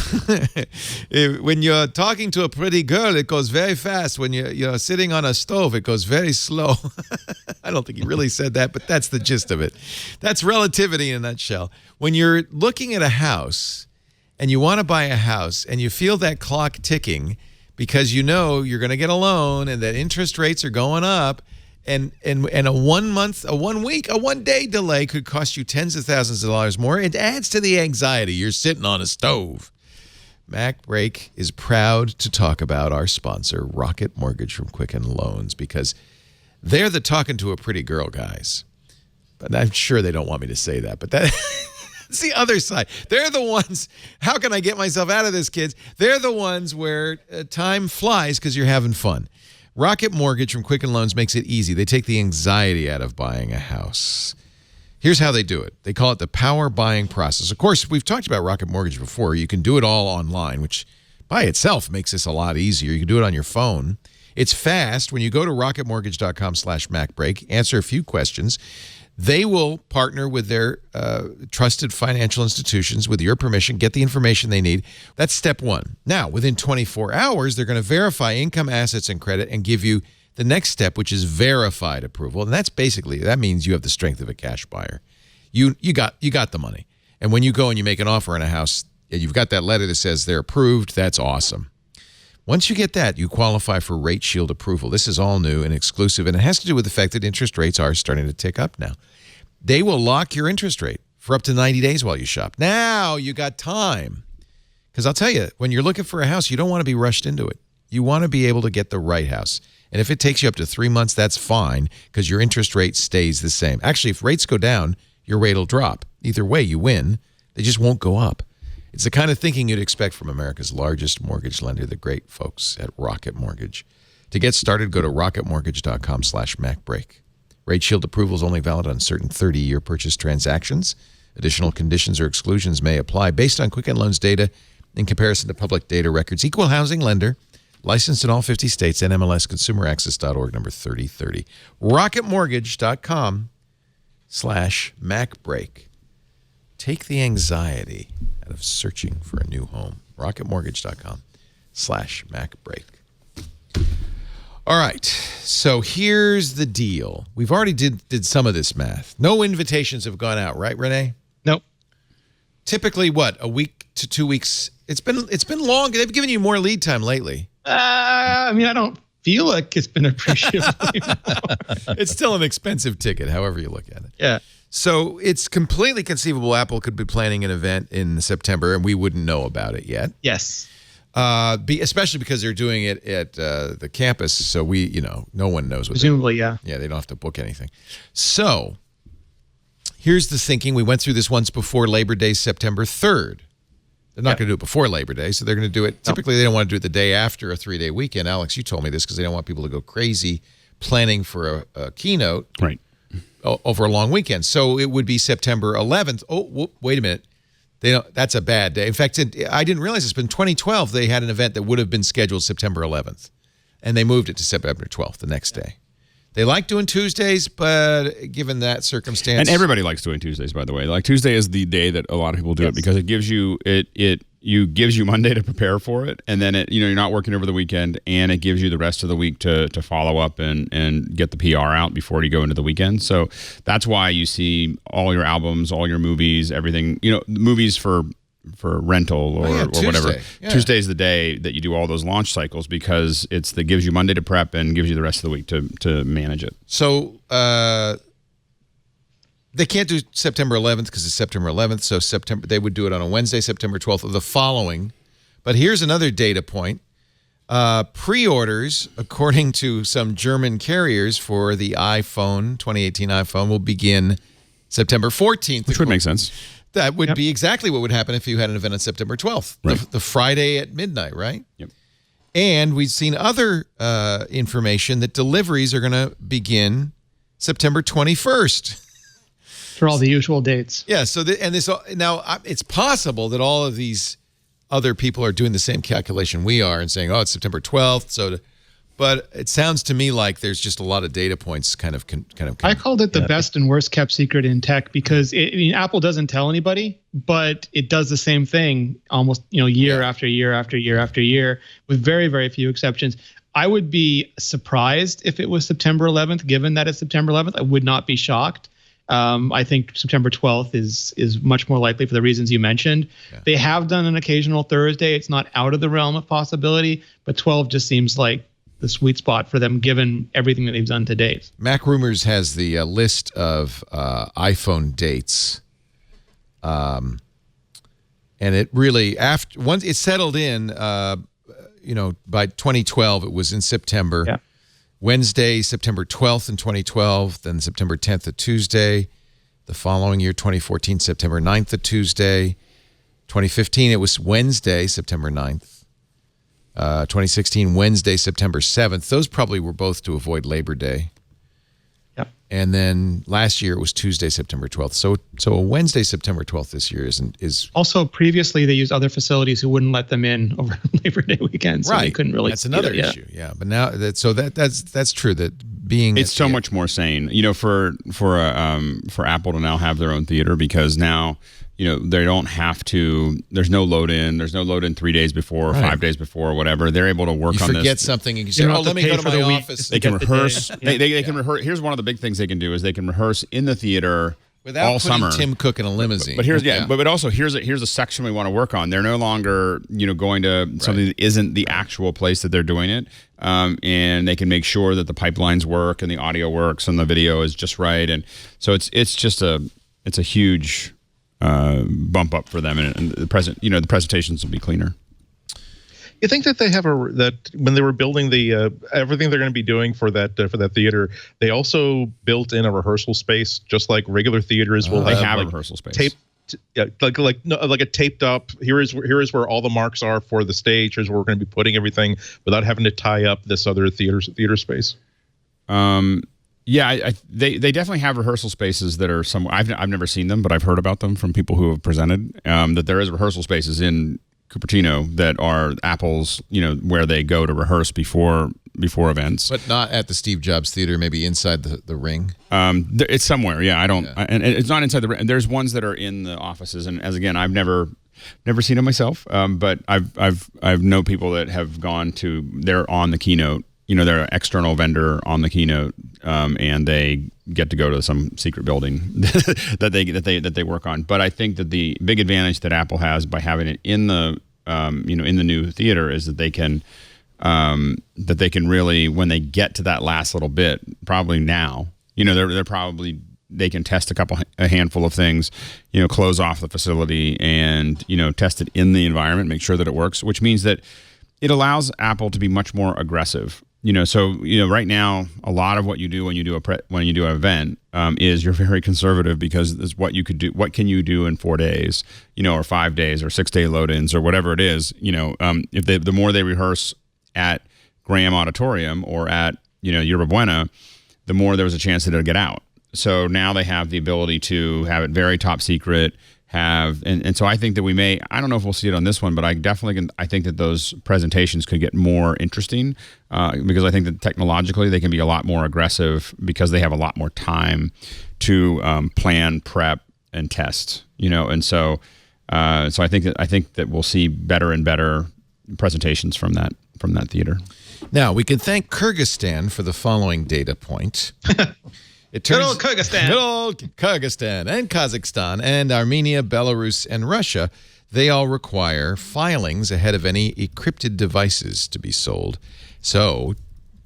When you're talking to a pretty girl, it goes very fast. When you're sitting on a stove, it goes very slow. I don't think he really said that, but that's the gist of it. That's relativity in a nutshell. When you're looking at a house and you want to buy a house and you feel that clock ticking because you know you're going to get a loan and that interest rates are going up, and a 1 month, a 1 week, a 1 day delay could cost you tens of thousands of dollars more. It adds to the anxiety. You're sitting on a stove. MacBreak is proud to talk about our sponsor, Rocket Mortgage from Quicken Loans, because they're the talking to a pretty girl guys. But I'm sure they don't want me to say that, but that's the other side. They're the ones, how can I get myself out of this, kids? They're the ones where time flies because you're having fun. Rocket Mortgage from Quicken Loans makes it easy. They take the anxiety out of buying a house. Here's how they do it. They call it the power buying process. Of course, we've talked about Rocket Mortgage before. You can do it all online, which by itself makes this a lot easier. You can do it on your phone. It's fast. When you go to rocketmortgage.com/MacBreak, answer a few questions. They will partner with their trusted financial institutions with your permission, get the information they need. That's step one. Now, within 24 hours, they're going to verify income, assets, and credit and give you the next step, which is verified approval. And that's basically, that means you have the strength of a cash buyer. You got the money. And when you go and you make an offer on a house, you've got that letter that says they're approved. That's awesome. Once you get that, you qualify for Rate Shield approval. This is all new and exclusive, and it has to do with the fact that interest rates are starting to tick up now. They will lock your interest rate for up to 90 days while you shop. Now you got time. Because I'll tell you, when you're looking for a house, you don't want to be rushed into it. You want to be able to get the right house. And if it takes you up to 3 months, that's fine because your interest rate stays the same. Actually, if rates go down, your rate will drop. Either way, you win. They just won't go up. It's the kind of thinking you'd expect from America's largest mortgage lender, the great folks at Rocket Mortgage. To get started, go to rocketmortgage.com/MacBreak. Rate Shield approval is only valid on certain 30-year purchase transactions. Additional conditions or exclusions may apply based on Quicken Loans data in comparison to public data records. Equal housing lender, licensed in all 50 states, NMLSconsumeraccess.org, number 3030. rocketmortgage.com/MacBreak. Take the anxiety out of searching for a new home. rocketmortgage.com/MacBreak. All right. So here's the deal. We've already did some of this math. No invitations have gone out, right, Rene? Nope. Typically, what, a week to 2 weeks? It's been long. They've given you more lead time lately. I mean, I don't feel like it's been appreciably more. It's still an expensive ticket, however you look at it. Yeah. So it's completely conceivable Apple could be planning an event in September, and we wouldn't know about it yet. Yes. Especially because they're doing it at the campus, so no one knows what. Presumably, yeah. Yeah, they don't have to book anything. So here's the thinking. We went through this once before Labor Day, September 3rd. They're not going to do it before Labor Day, so they're going to do it. Typically, they don't want to do it the day after a 3-day weekend. Alex, you told me this because they don't want people to go crazy planning for a keynote over a long weekend. So it would be September 11th. Oh, wait a minute. That's a bad day. In fact, I didn't realize this, but in 2012, they had an event that would have been scheduled September 11th, and they moved it to September 12th, the next day. They like doing Tuesdays, but given that circumstance, and everybody likes doing Tuesdays, by the way. Like Tuesday is the day that a lot of people do it because it gives you gives you Monday to prepare for it, and then you're not working over the weekend, and it gives you the rest of the week to follow up and get the PR out before you go into the weekend. So that's why you see all your albums, all your movies, everything. Movies for rental or whatever. Yeah. Tuesday is the day that you do all those launch cycles because that gives you Monday to prep and gives you the rest of the week to manage it. So they can't do September 11th because it's September 11th. So they would do it on a Wednesday, September 12th of the following. But here's another data point. Pre-orders, according to some German carriers for the 2018 iPhone, will begin September 14th. Which would make sense. That would be exactly what would happen if you had an event on September 12th, right. the Friday at midnight, right? Yep. And we've seen other information that deliveries are going to begin September 21st. For all the usual dates. Yeah. So now it's possible that all of these other people are doing the same calculation we are and saying, "Oh, it's September 12th." But it sounds to me like there's just a lot of data points kind of. I called it the best and worst kept secret in tech because Apple doesn't tell anybody, but it does the same thing almost year after year after year after year with very, very few exceptions. I would be surprised if it was September 11th, given that it's September 11th. I would not be shocked. I think September 12th is much more likely for the reasons you mentioned. Yeah. They have done an occasional Thursday. It's not out of the realm of possibility, but 12 just seems like the sweet spot for them, given everything that they've done to date. Mac Rumors has the list of iPhone dates, and it really once it settled in, by 2012 it was in September. Yeah. Wednesday, September 12th in 2012, then September 10th, a Tuesday. The following year, 2014, September 9th, a Tuesday. 2015, it was Wednesday, September 9th. 2016, Wednesday, September 7th. Those probably were both to avoid Labor Day. Yep. And then last year it was Tuesday, September 12th. So a Wednesday, September 12th this year is also previously they used other facilities who wouldn't let them in over Labor Day weekend, so right. They couldn't really. That's another issue. Yeah, but now that's true. That being it's so much more sane, for Apple to now have their own theater because now. They don't have to. There's no load in. There's no load in 3 days before, or 5 days before, or whatever. They're able to work on this. You forget something, and you say, "Oh, let me go to my office." They can rehearse. They can rehearse. Here's one of the big things they can do is they can rehearse in the theater without all putting summer. Tim Cook in a limousine. But also here's a section we want to work on. They're no longer going to something that isn't the actual place that they're doing it, and they can make sure that the pipelines work and the audio works and the video is just right. And so it's a huge. Bump up for them, and the presentations will be cleaner. You think that they have that when they were building the everything they're going to be doing for that theater, they also built in a rehearsal space, just like regular theaters will. They have a rehearsal space. Like a taped up. Here is where all the marks are for the stage. Here's where we're going to be putting everything without having to tie up this other theater space. Yeah, they definitely have rehearsal spaces that are somewhere. I've never seen them, but I've heard about them from people who have presented. That there is rehearsal spaces in Cupertino that are Apple's, where they go to rehearse before events. But not at the Steve Jobs Theater, maybe inside the ring. It's somewhere. Yeah, and it's not inside the ring. There's ones that are in the offices, and again, I've never seen them myself. But I've known people that have gone to. They're on the keynote. they're an external vendor on the keynote, and they get to go to some secret building that they work on. But I think that the big advantage that Apple has by having it in the in the new theater is that they can really, when they get to that last little bit, probably now, they can test a handful of things, close off the facility and, test it in the environment, make sure that it works, which means that it allows Apple to be much more aggressive. Right now, a lot of what you do when you do an event is you're very conservative because it's what you could do. What can you do in 4 days, or 5 days, or 6 day load-ins, or whatever it is. If the more they rehearse at Graham Auditorium or at Yerba Buena, the more there's a chance that it'll get out. So now they have the ability to have it very top secret. And so I think that I don't know if we'll see it on this one, but I think that those presentations could get more interesting because I think that technologically they can be a lot more aggressive because they have a lot more time to plan, prep, and test. And so I think that we'll see better and better presentations from that theater. Now we can thank Kyrgyzstan for the following data point. Good old Kyrgyzstan and Kazakhstan and Armenia, Belarus, and Russia, they all require filings ahead of any encrypted devices to be sold. So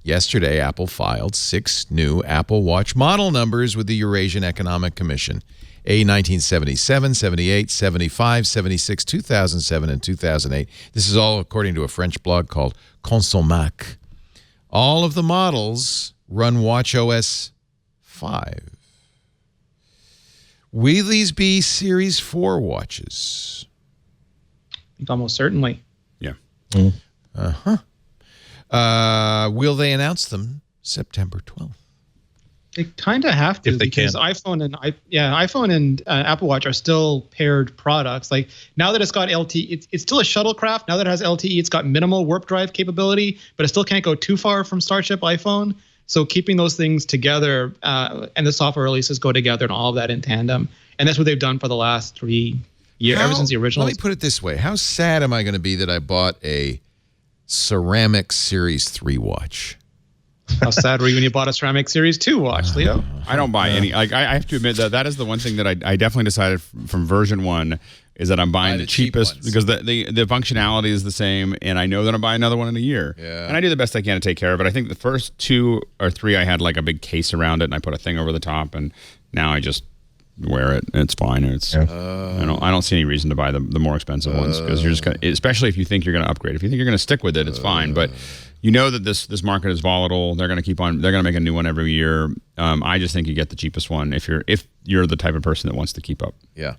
yesterday, Apple filed 6 new Apple Watch model numbers with the Eurasian Economic Commission. A1977, 78, 75, 76, 2007, and 2008. This is all according to a French blog called Consomac. All of the models run watchOS 5. Will these be Series 4 watches? I think almost certainly. Yeah. Will they announce them September 12th? They kind of have to, if they because can. iPhone and Apple Watch are still paired products. Like now that it's got LTE, it's still a shuttlecraft. Now that it has LTE, it's got minimal warp drive capability, but it still can't go too far from Starship iPhone. So keeping those things together and the software releases go together and all of that in tandem. And that's what they've done for the last 3 years, ever since the original. Let me put it this way. How sad am I going to be that I bought a ceramic Series 3 watch? How sad were you when you bought a ceramic Series 2 watch, Leo? I don't buy any. I have to admit that is the one thing that I definitely decided from version 1 is that I'm buying the cheapest cheap because the functionality is the same, and I know that I'm buying another one in a year. Yeah. And I do the best I can to take care of it. I think the first 2 or 3 I had like a big case around it, and I put a thing over the top, and now I just wear it. And it's fine. I don't see any reason to buy the more expensive ones because you're just gonna, especially if you think you're going to upgrade. If you think you're going to stick with it, it's fine. But you know that this market is volatile. They're going to make a new one every year. I just think you get the cheapest one if you're the type of person that wants to keep up. Yeah.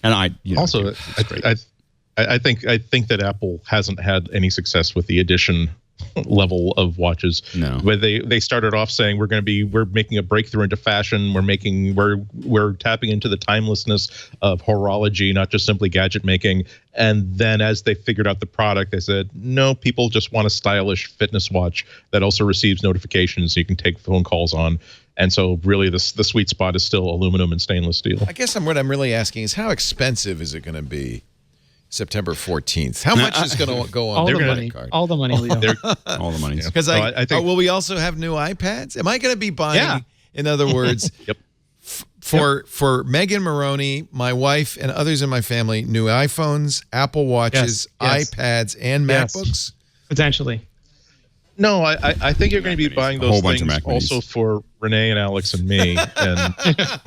And I think that Apple hasn't had any success with the edition level of watches. No. Where they started off saying we're making a breakthrough into fashion. We're tapping into the timelessness of horology, not just simply gadget making. And then as they figured out the product, they said, no, people just want a stylish fitness watch that also receives notifications so you can take phone calls on. And so really the sweet spot is still aluminum and stainless steel. I guess what I'm really asking is how expensive is it going to be September 14th? How much is going to go on their credit card? All the money, Leo. All the money. Because I think, will we also have new iPads? Am I going to be buying, in other words, Yep. for Megan Maroney, my wife, and others in my family, new iPhones, Apple Watches, Yes. iPads, and Yes. MacBooks? Potentially. No, I think you're going to be buying those bunch of things Mac Minis. also for Rene and Alex and me and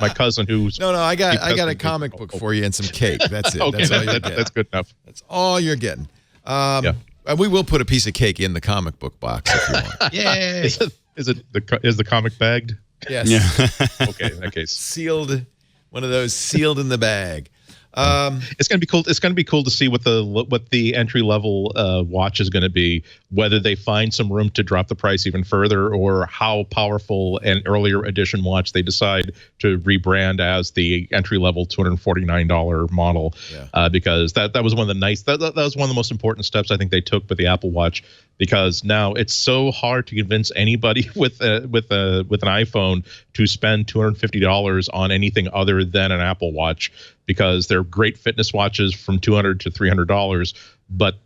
my cousin who's No, I got a comic book for you and some cake. That's it. okay. That's all you're getting. That's good enough. That's all you're getting. Yeah. And we will put a piece of cake in the comic book box if you want. Yay. Is the comic bagged? Yes. Yeah. Okay, in that case. Sealed, one of those sealed in the bag. It's going to be cool. It's going to be cool to see what the entry level watch is going to be. Whether they find some room to drop the price even further, or how powerful an earlier edition watch they decide to rebrand as the entry level $249 model. Yeah. Because that was one of the that was one of the most important steps I think they took with the Apple Watch. Because now it's so hard to convince anybody with an iPhone to spend $250 on anything other than an Apple Watch, because they're great fitness watches from $200 to $300, but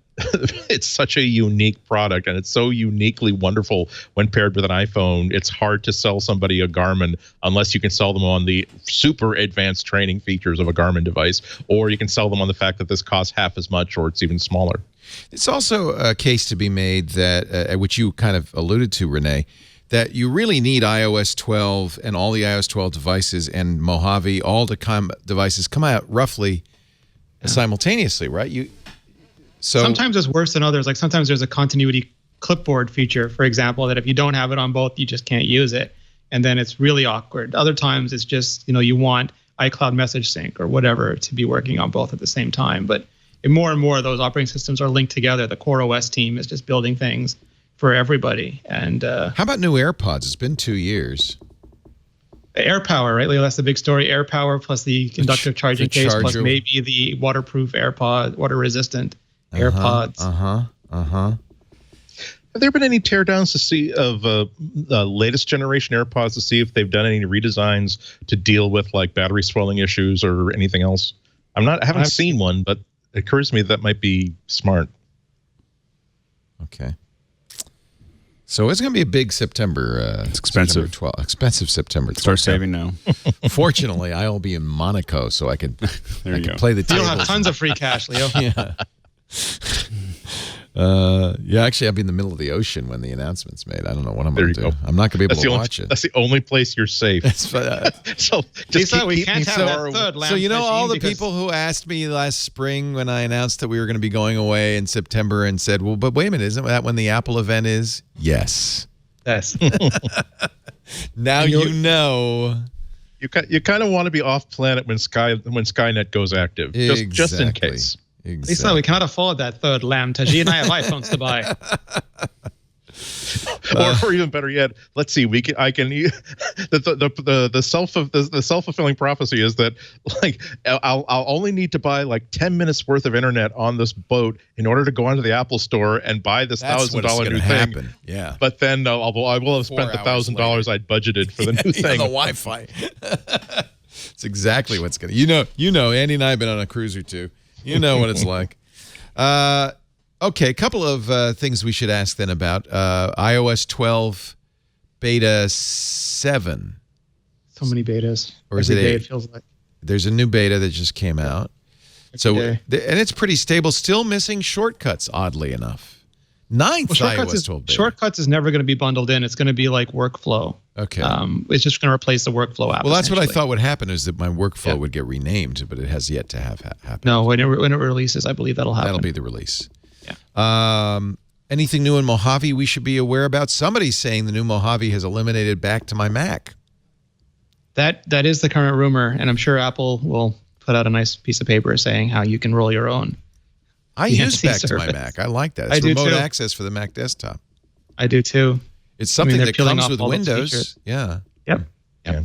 it's such a unique product, and it's so uniquely wonderful when paired with an iPhone. It's hard to sell somebody a Garmin unless you can sell them on the super advanced training features of a Garmin device, or you can sell them on the fact that this costs half as much or it's even smaller. It's also a case to be made that, which you kind of alluded to, Rene, that you really need iOS 12 and all the iOS 12 devices and Mojave, all the devices come out roughly simultaneously, right? So sometimes it's worse than others. Like sometimes there's a continuity clipboard feature, for example, that if you don't have it on both, you just can't use it. And then it's really awkward. Other times it's just, you want iCloud message sync or whatever to be working on both at the same time. But more and more, those operating systems are linked together. The Core OS team is just building things for everybody. And how about new AirPods? It's been 2 years. AirPower, right, Leo? That's the big story. AirPower plus the inductive charging case plus maybe the waterproof AirPod, water-resistant AirPods. Have there been any teardowns to see of the latest generation AirPods to see if they've done any redesigns to deal with like battery swelling issues or anything else? I haven't seen one, but it occurs to me that might be smart. Okay. So it's going to be a big September. It's expensive. September 12th. Expensive September 12th. Start saving now. Fortunately, I'll be in Monaco, so I can play the tables. You'll have tons of free cash, Leo. Yeah. Actually, I'll be in the middle of the ocean when the announcement's made. I don't know what I'm going to do. I'm not going to be able to watch it. That's the only place you're safe. So just we can't have that third lamb. So all the people who asked me last spring when I announced that we were going to be going away in September and said, well, but wait a minute, isn't that when the Apple event is? Yes. Yes. Now you know. You kind of want to be off planet when Skynet goes active, just in case. Exactly. Lisa, we cannot afford that third lamb. Taji and I have iPhones to buy. Or even better yet, let's see. The self-fulfilling prophecy is that like I'll only need to buy like 10 minutes worth of internet on this boat in order to go onto the Apple store and buy this $1,000 new thing. Yeah. But then I will have spent the $1,000 I'd budgeted for the new thing. The Wi-Fi. It's exactly what's going to. Andy and I have been on a cruise or two. You know what it's like. Okay, a couple of things we should ask then about iOS 12 Beta 7. So many betas. Or is it 8? It feels like. There's a new beta that just came out. And it's pretty stable. Still missing shortcuts, oddly enough. Ninth iOS 12 beta. Shortcuts is never going to be bundled in. It's going to be like workflow. Okay. It's just going to replace the workflow app. Well, that's what I thought would happen, is that my workflow would get renamed, but it has yet to have happened. No, when it releases, I believe that'll happen. That'll be the release. Yeah. Anything new in Mojave we should be aware about? Somebody's saying the new Mojave has eliminated Back to My Mac. That is the current rumor, and I'm sure Apple will put out a nice piece of paper saying how you can roll your own. I use Back to My Mac. I like that. It's remote access for the Mac desktop. I do too. It's something that comes with Windows. Yeah. Yep. Yeah.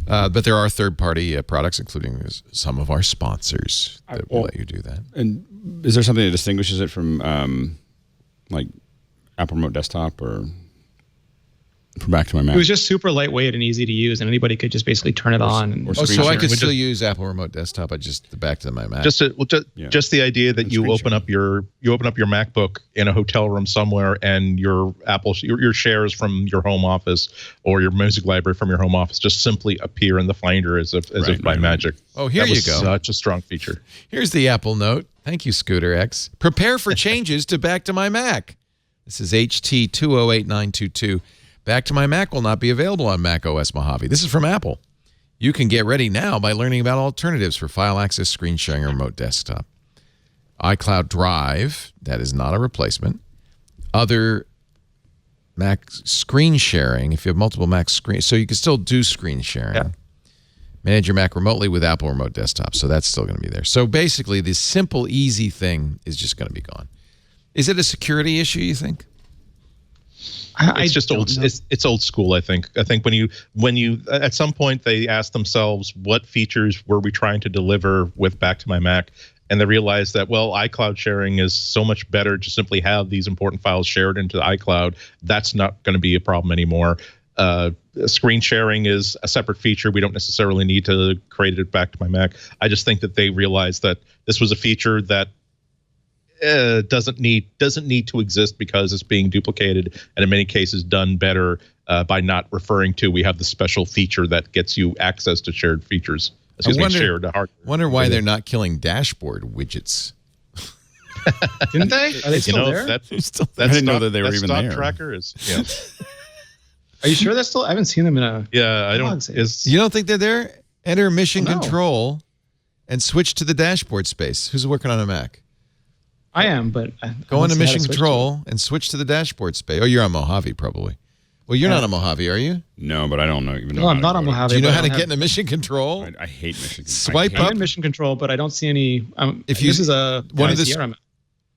But there are third-party products, including some of our sponsors, that will let you do that. And is there something that distinguishes it from like Apple Remote Desktop or from Back to My Mac? It was just super lightweight and easy to use, and anybody could just basically turn it on. So I could still use Apple Remote Desktop. I just the Back to My Mac. Just the idea that you open up your MacBook in a hotel room somewhere, and your shares from your home office or your music library from your home office just simply appear in the Finder as if by magic. Oh, here you go. Such a strong feature. Here's the Apple Note. Thank you, Scooter X. Prepare for changes to Back to My Mac. This is HT208922. Back to My Mac will not be available on Mac OS Mojave. This is from Apple. You can get ready now by learning about alternatives for file access, screen sharing, or remote desktop. iCloud Drive, that is not a replacement. Other Mac screen sharing, if you have multiple Mac screens, so you can still do screen sharing. Yeah. Manage your Mac remotely with Apple Remote Desktop, so that's still going to be there. So basically, this simple, easy thing is just going to be gone. Is it a security issue, you think? It's just old. It's old school. I think when you at some point they asked themselves, what features were we trying to deliver with Back to My Mac, and they realized that iCloud sharing is so much better to simply have these important files shared into the iCloud. That's not going to be a problem anymore. Screen sharing is a separate feature. We don't necessarily need to create it Back to My Mac. I just think that they realized that this was a feature that doesn't need to exist because it's being duplicated, and in many cases done better by not referring to. We have the special feature that gets you access to shared features. Shared hardware. Wonder why they're not killing dashboard widgets. Didn't they? Are they still there? I didn't know that they were even there. Tracker is. Yeah. Are you sure that's still? I haven't seen them in a. Yeah, I don't. You don't think they're there? Enter mission control, and switch to the dashboard space. Who's working on a Mac? I am, but go into mission control and switch to the dashboard space. Oh, you're on Mojave probably. Well, you're not on Mojave, are you? No, but I don't know. No, I'm not on Mojave. Do you know how to get into mission control? I hate mission control. Swipe I'm up. in mission control, but I don't see any. If this is a one of the. ICR.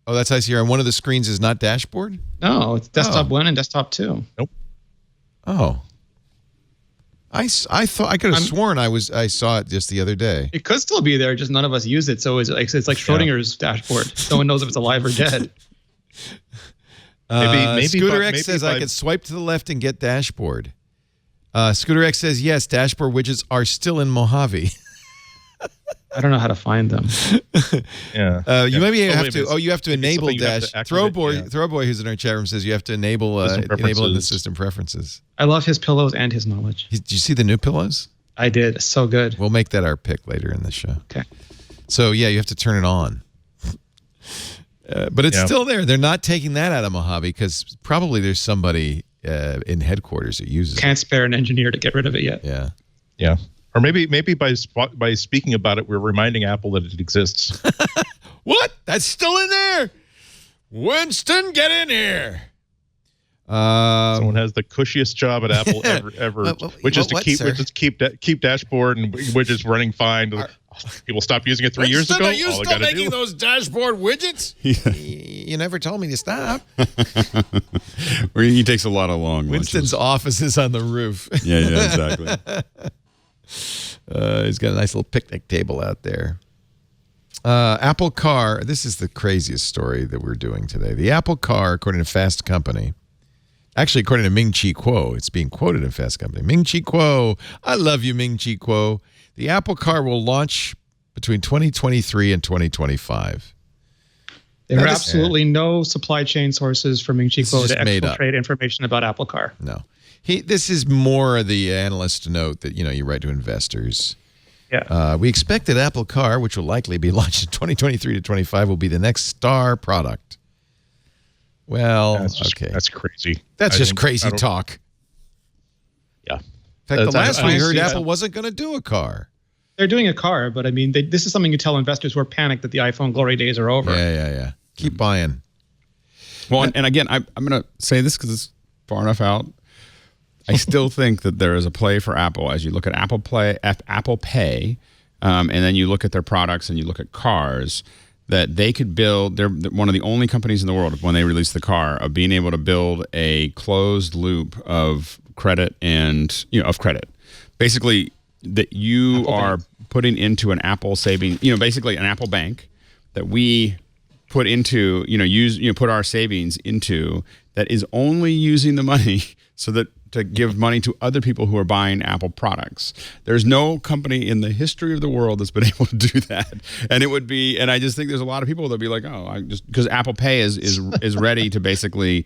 Oh, that's ICR. And one of the screens is not dashboard? No, it's desktop 1 and desktop 2. Nope. Oh. I thought I could have sworn I saw it just the other day. It could still be there, just none of us use it. So it's like Schrodinger's dashboard. No one knows if it's alive or dead. Maybe Scooter X says I could swipe to the left and get dashboard. Scooter X says yes, dashboard widgets are still in Mojave. I don't know how to find them. You maybe have to. Oh, you have to enable dash. Throwboy, who's in our chat room, says you have to enable enable in the system preferences. I love his pillows and his knowledge. Did you see the new pillows? I did. It's so good. We'll make that our pick later in the show. Okay. So yeah, you have to turn it on. But it's still there. They're not taking that out of Mojave because probably there's somebody in headquarters that uses it. Can't spare an engineer to get rid of it yet. Yeah. Yeah. Or maybe by speaking about it, we're reminding Apple that it exists. What? That's still in there. Winston, get in here. Someone has the cushiest job at Apple ever, which is to keep dashboard and widgets running fine. People stopped using it 3 years ago. Are you still making those dashboard widgets? You never told me to stop. He takes a lot of long Winston's office is on the roof. Yeah, exactly. He's got a nice little picnic table out there. Apple Car. This is the craziest story that we're doing today. The Apple Car, according to Fast Company, actually according to Ming-Chi Kuo, it's being quoted in Fast Company. Ming-Chi Kuo, I love you, Ming-Chi Kuo. The Apple Car will launch between 2023 and 2025. There are absolutely no supply chain sources for Ming-Chi Kuo to exfiltrate information about Apple Car. No. This is more the analyst note that, you write to investors. Yeah. We expect that Apple Car, which will likely be launched in 2023 to 25, will be the next star product. Well, okay. That's crazy. That's just crazy talk. Yeah. In fact, the last we heard, Apple wasn't going to do a car. They're doing a car, but I mean, this is something you tell investors who are panicked that the iPhone glory days are over. Yeah. Keep buying. Well, and again, I'm going to say this because it's far enough out. I still think that there is a play for Apple as you look at Apple Pay, and then you look at their products and you look at cars, that they could build. They're one of the only companies in the world, when they release the car, of being able to build a closed loop of credit and of credit. Basically, that you Apple are putting into an Apple saving, basically an Apple bank that we put into, put our savings into, that is only using the money so that to give money to other people who are buying Apple products. There's no company in the history of the world that's been able to do that. And it would be, and I just think there's a lot of people that'll be like, because Apple Pay is ready to basically,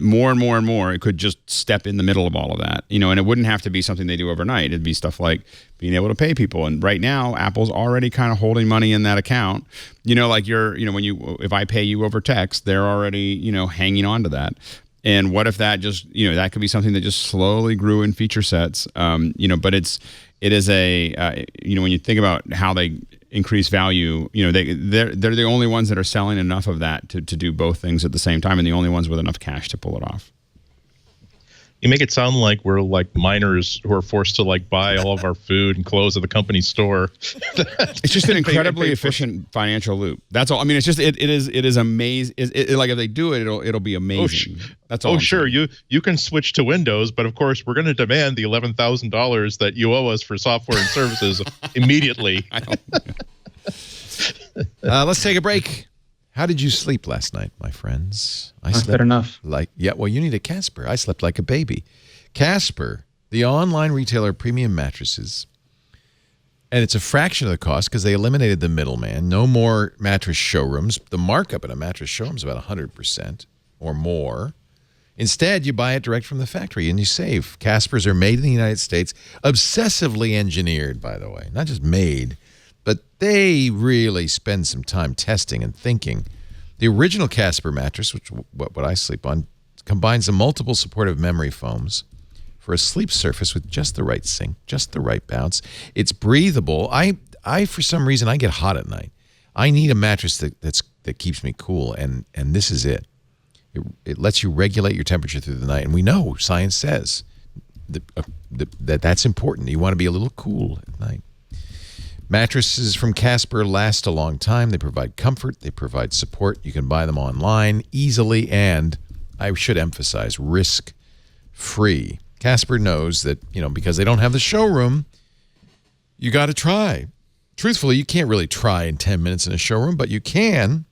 more and more and more, it could just step in the middle of all of that, and it wouldn't have to be something they do overnight. It'd be stuff like being able to pay people. And right now, Apple's already kind of holding money in that account. Like if I pay you over text, they're already, hanging on to that. And what if that just, that could be something that just slowly grew in feature sets, but it is a, when you think about how they increase value, they're the only ones that are selling enough of that to do both things at the same time, and the only ones with enough cash to pull it off. You make it sound like we're like minors who are forced to buy all of our food and clothes at the company store. It's just an incredibly efficient financial loop. That's all. I mean, it's just it is amazing. Like if they do it, it'll be amazing. That's all. Sure. You can switch to Windows, but of course we're going to demand the $11,000 that you owe us for software and services immediately. Let's take a break. How did you sleep last night, my friends? I slept good enough. Well, you need a Casper. I slept like a baby. Casper, the online retailer of premium mattresses, And it's a fraction of the cost because they eliminated the middleman. No more mattress showrooms. The markup in a mattress showroom is about 100% or more. Instead, you buy it direct from the factory and you save. Caspers are made in the United States, obsessively engineered, by the way. Not just made, but they really spend some time testing and thinking. The original Casper mattress, which what I sleep on, combines the multiple supportive memory foams for a sleep surface with just the right sink, just the right bounce. It's breathable. I for some reason, I get hot at night. I need a mattress that keeps me cool, and this is it. It lets you regulate your temperature through the night, and we know, science says, that's important. You want to be a little cool at night. Mattresses from Casper last a long time. They provide comfort. They provide support. You can buy them online easily, and I should emphasize, risk-free. Casper knows that, because they don't have the showroom, you got to try. Truthfully, you can't really try in 10 minutes in a showroom, but you can.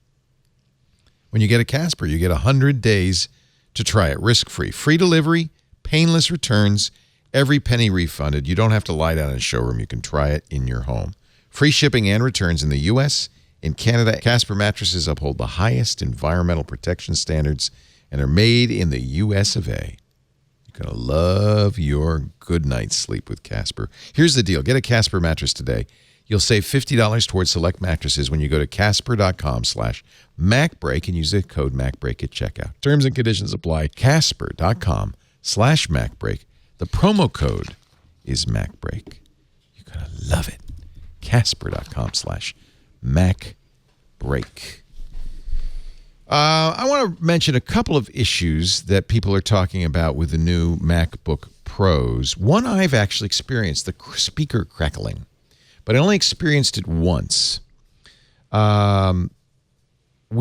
When you get a Casper, you get 100 days to try it risk-free. Free delivery, painless returns, every penny refunded. You don't have to lie down in a showroom. You can try it in your home. Free shipping and returns in the U.S. In Canada, Casper mattresses uphold the highest environmental protection standards and are made in the U.S. of A. You're going to love your good night's sleep with Casper. Here's the deal. Get a Casper mattress today. You'll save $50 towards select mattresses when you go to casper.com/MacBreak and use the code MacBreak at checkout. Terms and conditions apply. Casper.com/MacBreak. The promo code is MacBreak. You're going to love it. Casper.com/MacBreak. I want to mention a couple of issues that people are talking about with the new MacBook Pros. One I've actually experienced, the speaker crackling, but I only experienced it once. We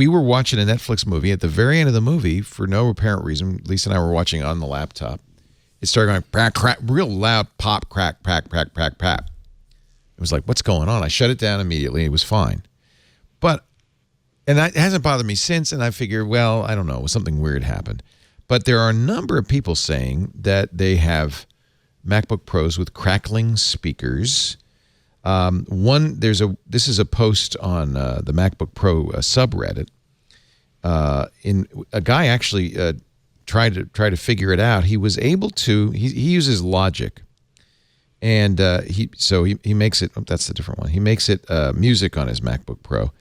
were watching a Netflix movie. At the very end of the movie, for no apparent reason, Lisa and I were watching on the laptop, it started going crack, crack, real loud pop, crack, crack, crack, crack, crack. It was like, what's going on? I shut it down immediately. It was fine. And that hasn't bothered me since, and I figured, well, I don't know, something weird happened. But there are a number of people saying that they have MacBook Pros with crackling speakers. This is a post on the MacBook Pro subreddit. A guy actually tried to figure it out. He was able to. He uses Logic, and he makes it. Oh, that's a different one. He makes it music on his MacBook Pro.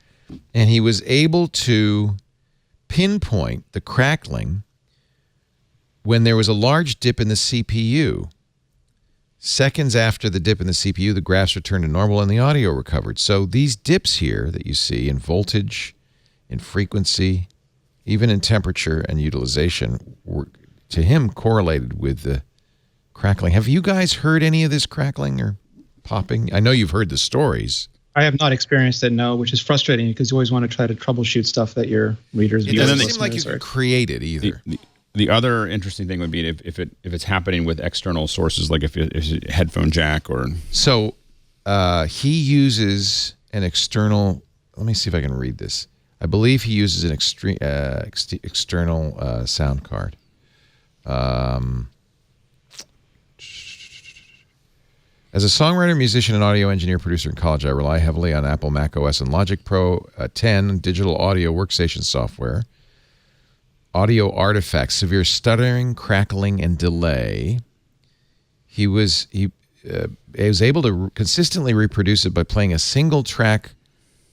And he was able to pinpoint the crackling when there was a large dip in the CPU. Seconds after the dip in the CPU, the graphs returned to normal and the audio recovered. So these dips here that you see in voltage, in frequency, even in temperature and utilization, were, to him, correlated with the crackling. Have you guys heard any of this crackling or popping? I know you've heard the stories. I have not experienced it, no, which is frustrating because you always want to try to troubleshoot stuff that your readers. It doesn't seem like you can create it either. The other interesting thing would be if it's happening with external sources, like if it's a headphone jack or. So he uses an external. Let me see if I can read this. I believe he uses an external sound card. As a songwriter, musician, and audio engineer, producer in college, I rely heavily on Apple Mac OS and Logic Pro 10 digital audio workstation software. Audio artifacts, severe stuttering, crackling, and delay. He was able to consistently reproduce it by playing a single track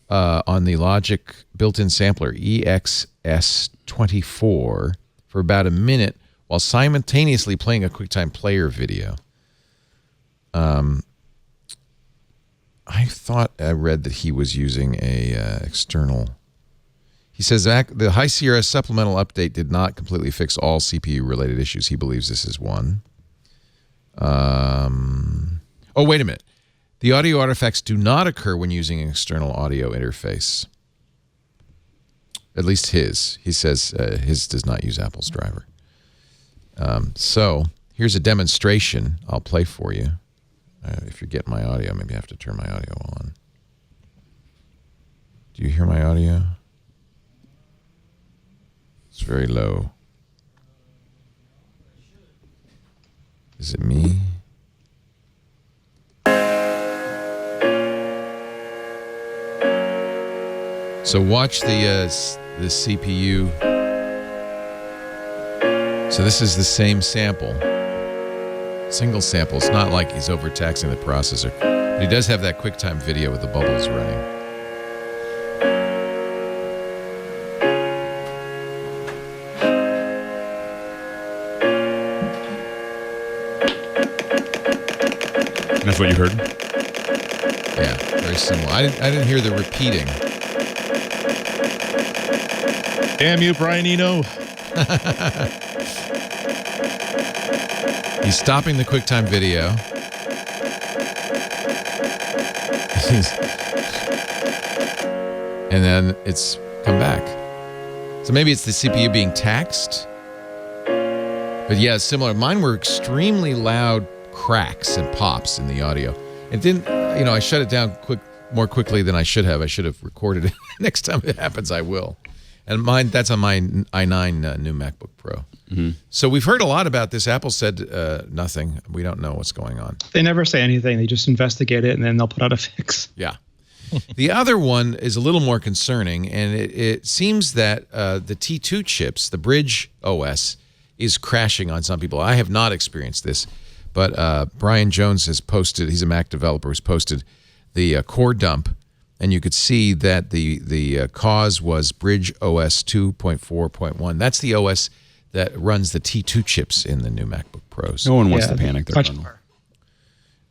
on the Logic built-in sampler EXS24 for about a minute while simultaneously playing a QuickTime Player video. I thought I read that he was using a external. He says the High Sierra supplemental update did not completely fix all CPU-related issues. He believes this is one. Oh, wait a minute. The audio artifacts do not occur when using an external audio interface. At least his. He says his does not use Apple's driver. So here's a demonstration I'll play for you. If you're getting my audio, maybe I have to turn my audio on. Do you hear my audio? It's very low. Is it me? So watch the CPU. So this is the same sample. Single sample. It's not like he's overtaxing the processor. But he does have that QuickTime video with the bubbles running. And that's what you heard? Yeah, very similar. I didn't hear the repeating. Damn you, Brian Eno. He's stopping the QuickTime video. And then it's come back. So maybe it's the CPU being taxed. But yeah, it's similar. Mine were extremely loud cracks and pops in the audio. It didn't, I shut it down more quickly than I should have. I should have recorded it. Next time it happens, I will. And that's on my i9 new MacBook Pro. Mm-hmm. So we've heard a lot about this. Apple said nothing. We don't know what's going on. They never say anything. They just investigate it, and then they'll put out a fix. Yeah. The other one is a little more concerning, and it seems that the T2 chips, the Bridge OS, is crashing on some people. I have not experienced this, but Brian Jones has posted, he's a Mac developer, has posted the core dump, and you could see that the cause was Bridge OS 2.4.1. That's the OS that runs the T2 chips in the new MacBook Pros. No one wants to panic there.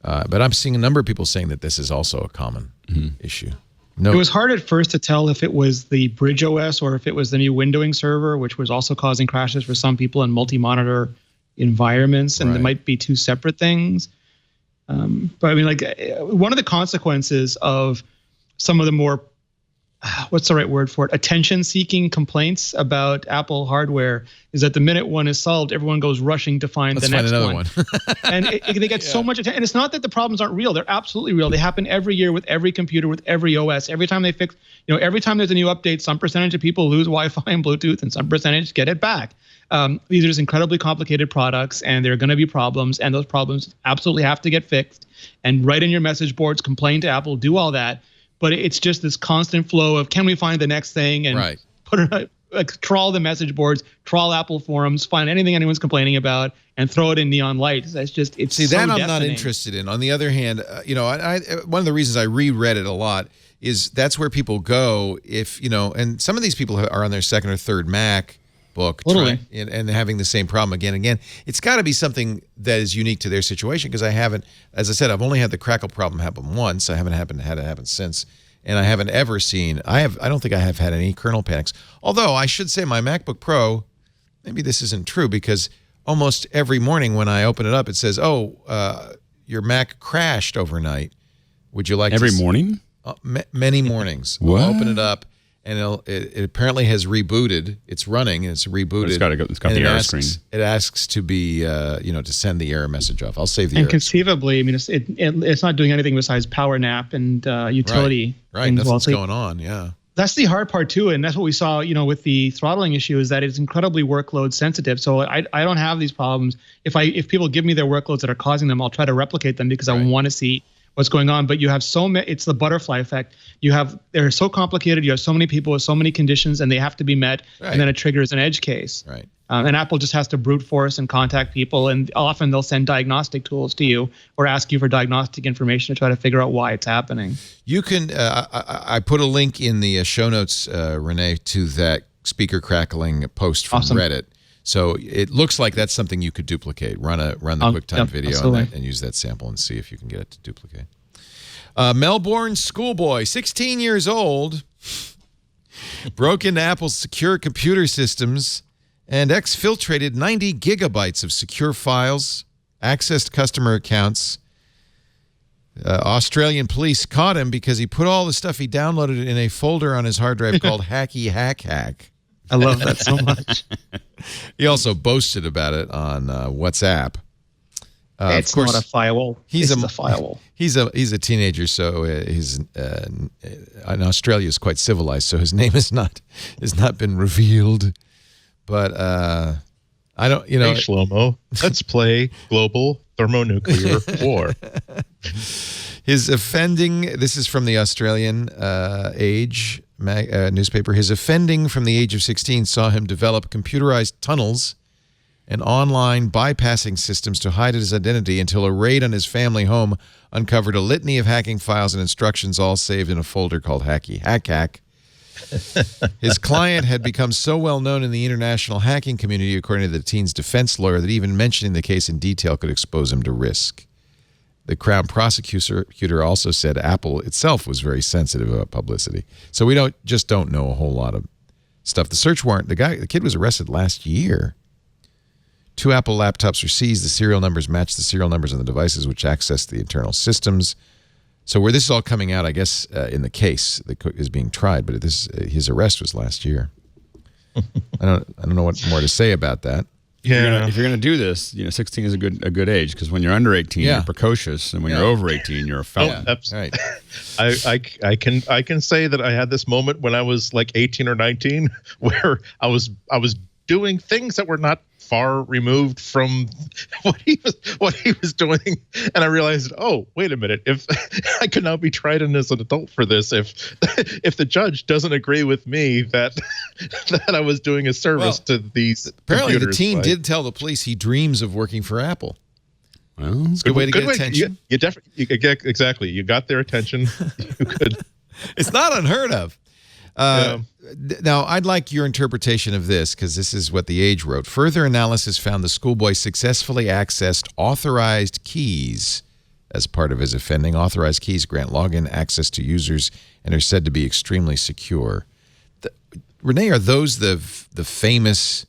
But I'm seeing a number of people saying that this is also a common issue. No, it was hard at first to tell if it was the Bridge OS or if it was the new windowing server, which was also causing crashes for some people in multi-monitor environments, and Right. They might be two separate things. But I mean, like, one of the consequences of some of the more, what's the right word for it, attention-seeking complaints about Apple hardware is that the minute one is solved, everyone goes rushing to find let's the next find another one. And they get so much attention. And it's not that the problems aren't real. They're absolutely real. They happen every year with every computer, with every OS. Every time they fix, every time there's a new update, some percentage of people lose Wi-Fi and Bluetooth, and some percentage get it back. These are just incredibly complicated products, and there are going to be problems, and those problems absolutely have to get fixed. And write in your message boards, complain to Apple, do all that. But it's just this constant flow of, can we find the next thing, and Right. put it, trawl the message boards, trawl Apple forums, find anything anyone's complaining about, and throw it in neon lights. That's just, it's See, so that I'm not deafening. interested in. On the other hand, I one of the reasons I reread it a lot is that's where people go if, and some of these people are on their second or third MacBook Totally. and having the same problem again and again. It's got to be something that is unique to their situation, because I haven't, as I said, I've only had the crackle problem happen once. I haven't had it happen since. And I haven't ever seen, I don't think I have had any kernel panics. Although I should say my MacBook Pro, maybe this isn't true, because almost every morning when I open it up, it says, your Mac crashed overnight. Would you like Every morning? Many mornings. What? I'll open it up, and it apparently has rebooted. It's running, and it's rebooted. It's got and the error screen. It asks to be, to send the error message off. I'll save the And error. conceivably, I mean, it's not doing anything besides power nap and utility. Right, things. nothing's Well, going on, yeah. That's the hard part too, and that's what we saw, with the throttling issue, is that it's incredibly workload sensitive. So I don't have these problems. If people give me their workloads that are causing them, I'll try to replicate them because I want to see what's going on. But you have it's the butterfly effect. They're so complicated. You have so many people with so many conditions, and they have to be met, Right. and then it triggers an edge case. Right. And Apple just has to brute force and contact people, and often they'll send diagnostic tools to you or ask you for diagnostic information to try to figure out why it's happening. You can, I put a link in the show notes, Rene, to that speaker crackling post from Awesome. Reddit. So it looks like that's something you could duplicate. Run the QuickTime yep, video on absolutely. that and use that sample and see if you can get it to duplicate. Melbourne schoolboy, 16 years old, broke into Apple's secure computer systems and exfiltrated 90 gigabytes of secure files, accessed customer accounts. Australian police caught him because he put all the stuff he downloaded in a folder on his hard drive called Hacky Hack. I love that so much. He also boasted about it on WhatsApp. It's of course, not a firewall. he's It's a a firewall. He's a teenager, so he's in Australia is quite civilized. So his name has not been revealed. But I don't, Hey, Shlomo, let's play global thermonuclear war. his offending. This is from the Australian Age newspaper, his offending from the age of 16 saw him develop computerized tunnels and online bypassing systems to hide his identity until a raid on his family home uncovered a litany of hacking files and instructions all saved in a folder called Hack. His client had become so well known in the international hacking community, according to the teen's defense lawyer, that even mentioning the case in detail could expose him to risk. The Crown prosecutor also said Apple itself was very sensitive about publicity. So we don't know a whole lot of stuff. The search warrant, the kid was arrested last year. 2 Apple laptops were seized. The serial numbers match the serial numbers on the devices which access the internal systems. So where this is all coming out, I guess, in the case that is being tried, but his arrest was last year. I don't know what more to say about that. Yeah. If you're gonna do this, 16 is a good age, because when you're under 18, you're precocious, and when you're over 18, you're a felon. Right. I can say that I had this moment when I was like 18 or 19 where I was doing things that were not far removed from what he was doing, and I realized, oh, wait a minute, if I could now be tried as an adult for this, if the judge doesn't agree with me that I was doing a service to these apparently computers. The teen did tell the police he dreams of working for Apple. Well, it's a good way to get attention. You definitely exactly. You got their attention. You could. It's not unheard of. Now, I'd like your interpretation of this, because this is what The Age wrote. Further analysis found the schoolboy successfully accessed authorized keys as part of his offending. Authorized keys grant login access to users and are said to be extremely secure. Rene, are those the famous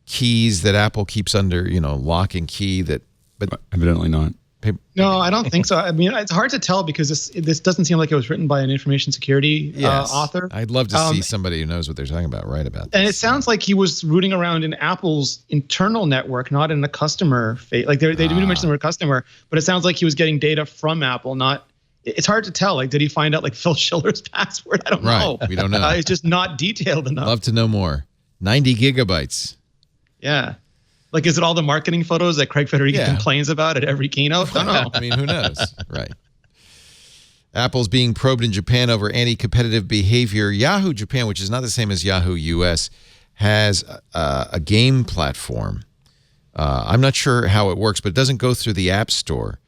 keys that Apple keeps under, lock and key? But evidently not. No, I don't think so. I mean, it's hard to tell because this doesn't seem like it was written by an information security author. I'd love to see somebody who knows what they're talking about write about this. And it sounds like he was rooting around in Apple's internal network, not in the customer. Like they do mention the word customer, but it sounds like he was getting data from Apple. It's hard to tell. Like, did he find out like Phil Schiller's password? I don't know. We don't know. It's just not detailed enough. Love to know more. 90 gigabytes. Yeah. Like, is it all the marketing photos that Craig Federighi complains about at every keynote? I don't know. I mean, who knows? Right. Apple's being probed in Japan over anti-competitive behavior. Yahoo Japan, which is not the same as Yahoo US, has a game platform. I'm not sure how it works, but it doesn't go through the App Store.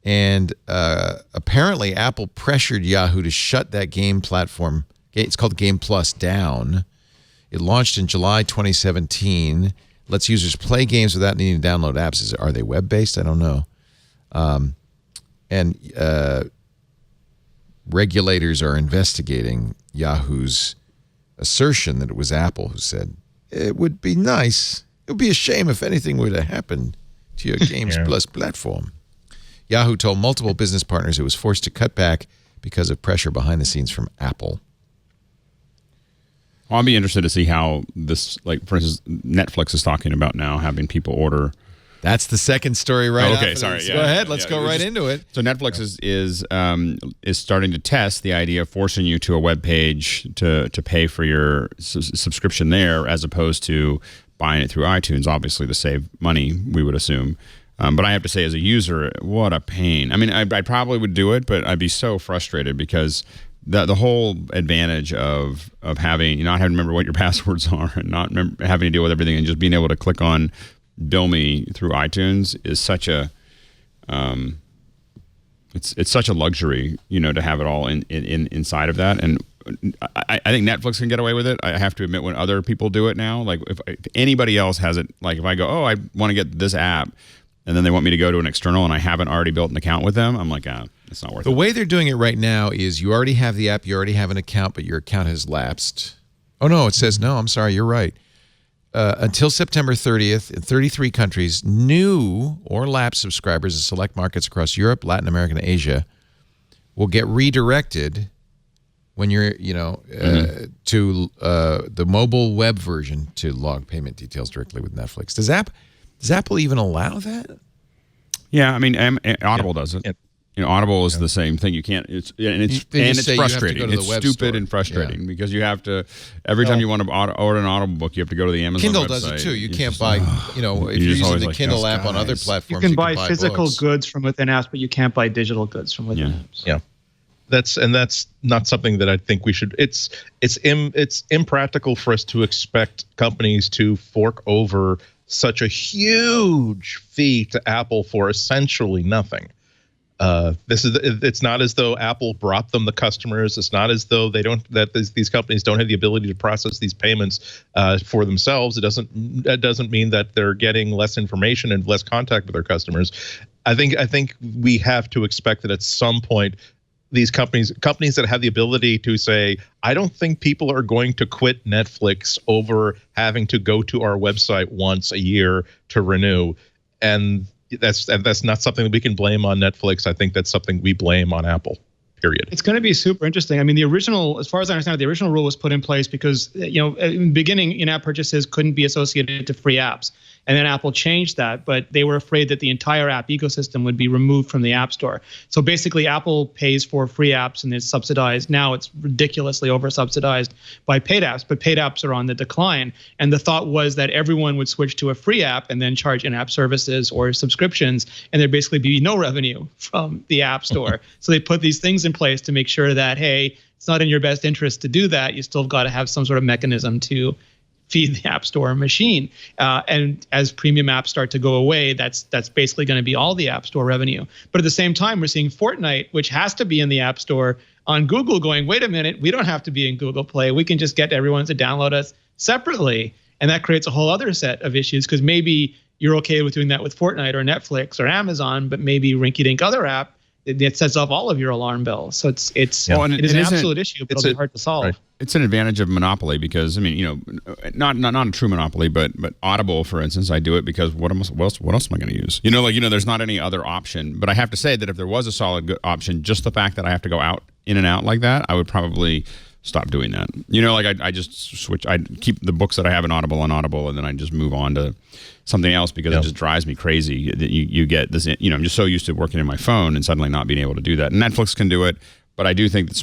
And apparently Apple pressured Yahoo to shut that game platform. It's called Game Plus down. It launched in July 2017. Lets users play games without needing to download apps. Are they web-based? I don't know. And regulators are investigating Yahoo's assertion that it was Apple who said, it would be nice. It would be a shame if anything would have happened to your Games Plus platform. Yahoo told multiple business partners it was forced to cut back because of pressure behind the scenes from Apple. Well, I'll be interested to see how this, like, for instance, Netflix is talking about now having people order. That's the second story, right? Okay, sorry. Go ahead. Let's go right into it. So Netflix is starting to test the idea of forcing you to a web page to pay for your subscription there, as opposed to buying it through iTunes, obviously to save money, we would assume. But I have to say, as a user, what a pain. I mean, I probably would do it, but I'd be so frustrated because the whole advantage of having, not having to remember what your passwords are and not having to deal with everything and just being able to click on Bill Me through iTunes is such a it's such a luxury, to have it all inside of that. And I think Netflix can get away with it. I have to admit, when other people do it now, like if anybody else has it, like if I go, I want to get this app, and then they want me to go to an external and I haven't already built an account with them, I'm like, it's not worth it. The way they're doing it right now is you already have the app, you already have an account, but your account has lapsed. Oh, no, it says, no, I'm sorry, you're right. Until September 30th, in 33 countries, new or lapsed subscribers in select markets across Europe, Latin America, and Asia will get redirected when you're, to the mobile web version to log payment details directly with Netflix. Does Apple even allow that? Yeah, I mean, Audible does it. Audible is the same thing. You can't. It's frustrating. It's stupid and frustrating because you have to every time you want to order an Audible book, you have to go to the Amazon Kindle website. does it too. You can't buy. If you're using the Kindle app on other platforms, you can buy physical books. goods from within apps, but you can't buy digital goods from within apps. Yeah. That's not something that I think we should. It's impractical for us to expect companies to fork over such a huge fee to Apple for essentially nothing. It's not as though Apple brought them the customers. It's not as though these companies don't have the ability to process these payments for themselves. It doesn't mean that they're getting less information and less contact with their customers. I think we have to expect that at some point, these companies that have the ability to say, I don't think people are going to quit Netflix over having to go to our website once a year to renew, and that's not something that we can blame on Netflix. I think that's something we blame on Apple. Period. It's going to be super interesting. I mean, the original, as far as I understand it, the original rule was put in place because, in the beginning, in-app purchases couldn't be associated to free apps. And then Apple changed that, but they were afraid that the entire app ecosystem would be removed from the App Store. So basically, Apple pays for free apps and it's subsidized. Now it's ridiculously over-subsidized by paid apps, but paid apps are on the decline. And the thought was that everyone would switch to a free app and then charge in-app services or subscriptions, and there'd basically be no revenue from the App Store. So they put these things in place to make sure that, hey, it's not in your best interest to do that. You still got to have some sort of mechanism to feed the App Store machine. And as premium apps start to go away, that's basically going to be all the App Store revenue. But at the same time, we're seeing Fortnite, which has to be in the App Store, on Google going, wait a minute, we don't have to be in Google Play. We can just get everyone to download us separately. And that creates a whole other set of issues because maybe you're okay with doing that with Fortnite or Netflix or Amazon, but maybe rinky-dink other app, it sets off all of your alarm bells. So it is an absolute issue, but it'll be hard to solve. Right. It's an advantage of monopoly because, I mean, not a true monopoly, but Audible, for instance, I do it because what else am I going to use? There's not any other option. But I have to say that if there was a solid good option, just the fact that I have to go in and out like that, I would probably stop doing that. I just switch. I keep the books that I have in Audible on Audible, and then I just move on to something else because it just drives me crazy that you get this. I'm just so used to working in my phone and suddenly not being able to do that. And Netflix can do it, but I do think that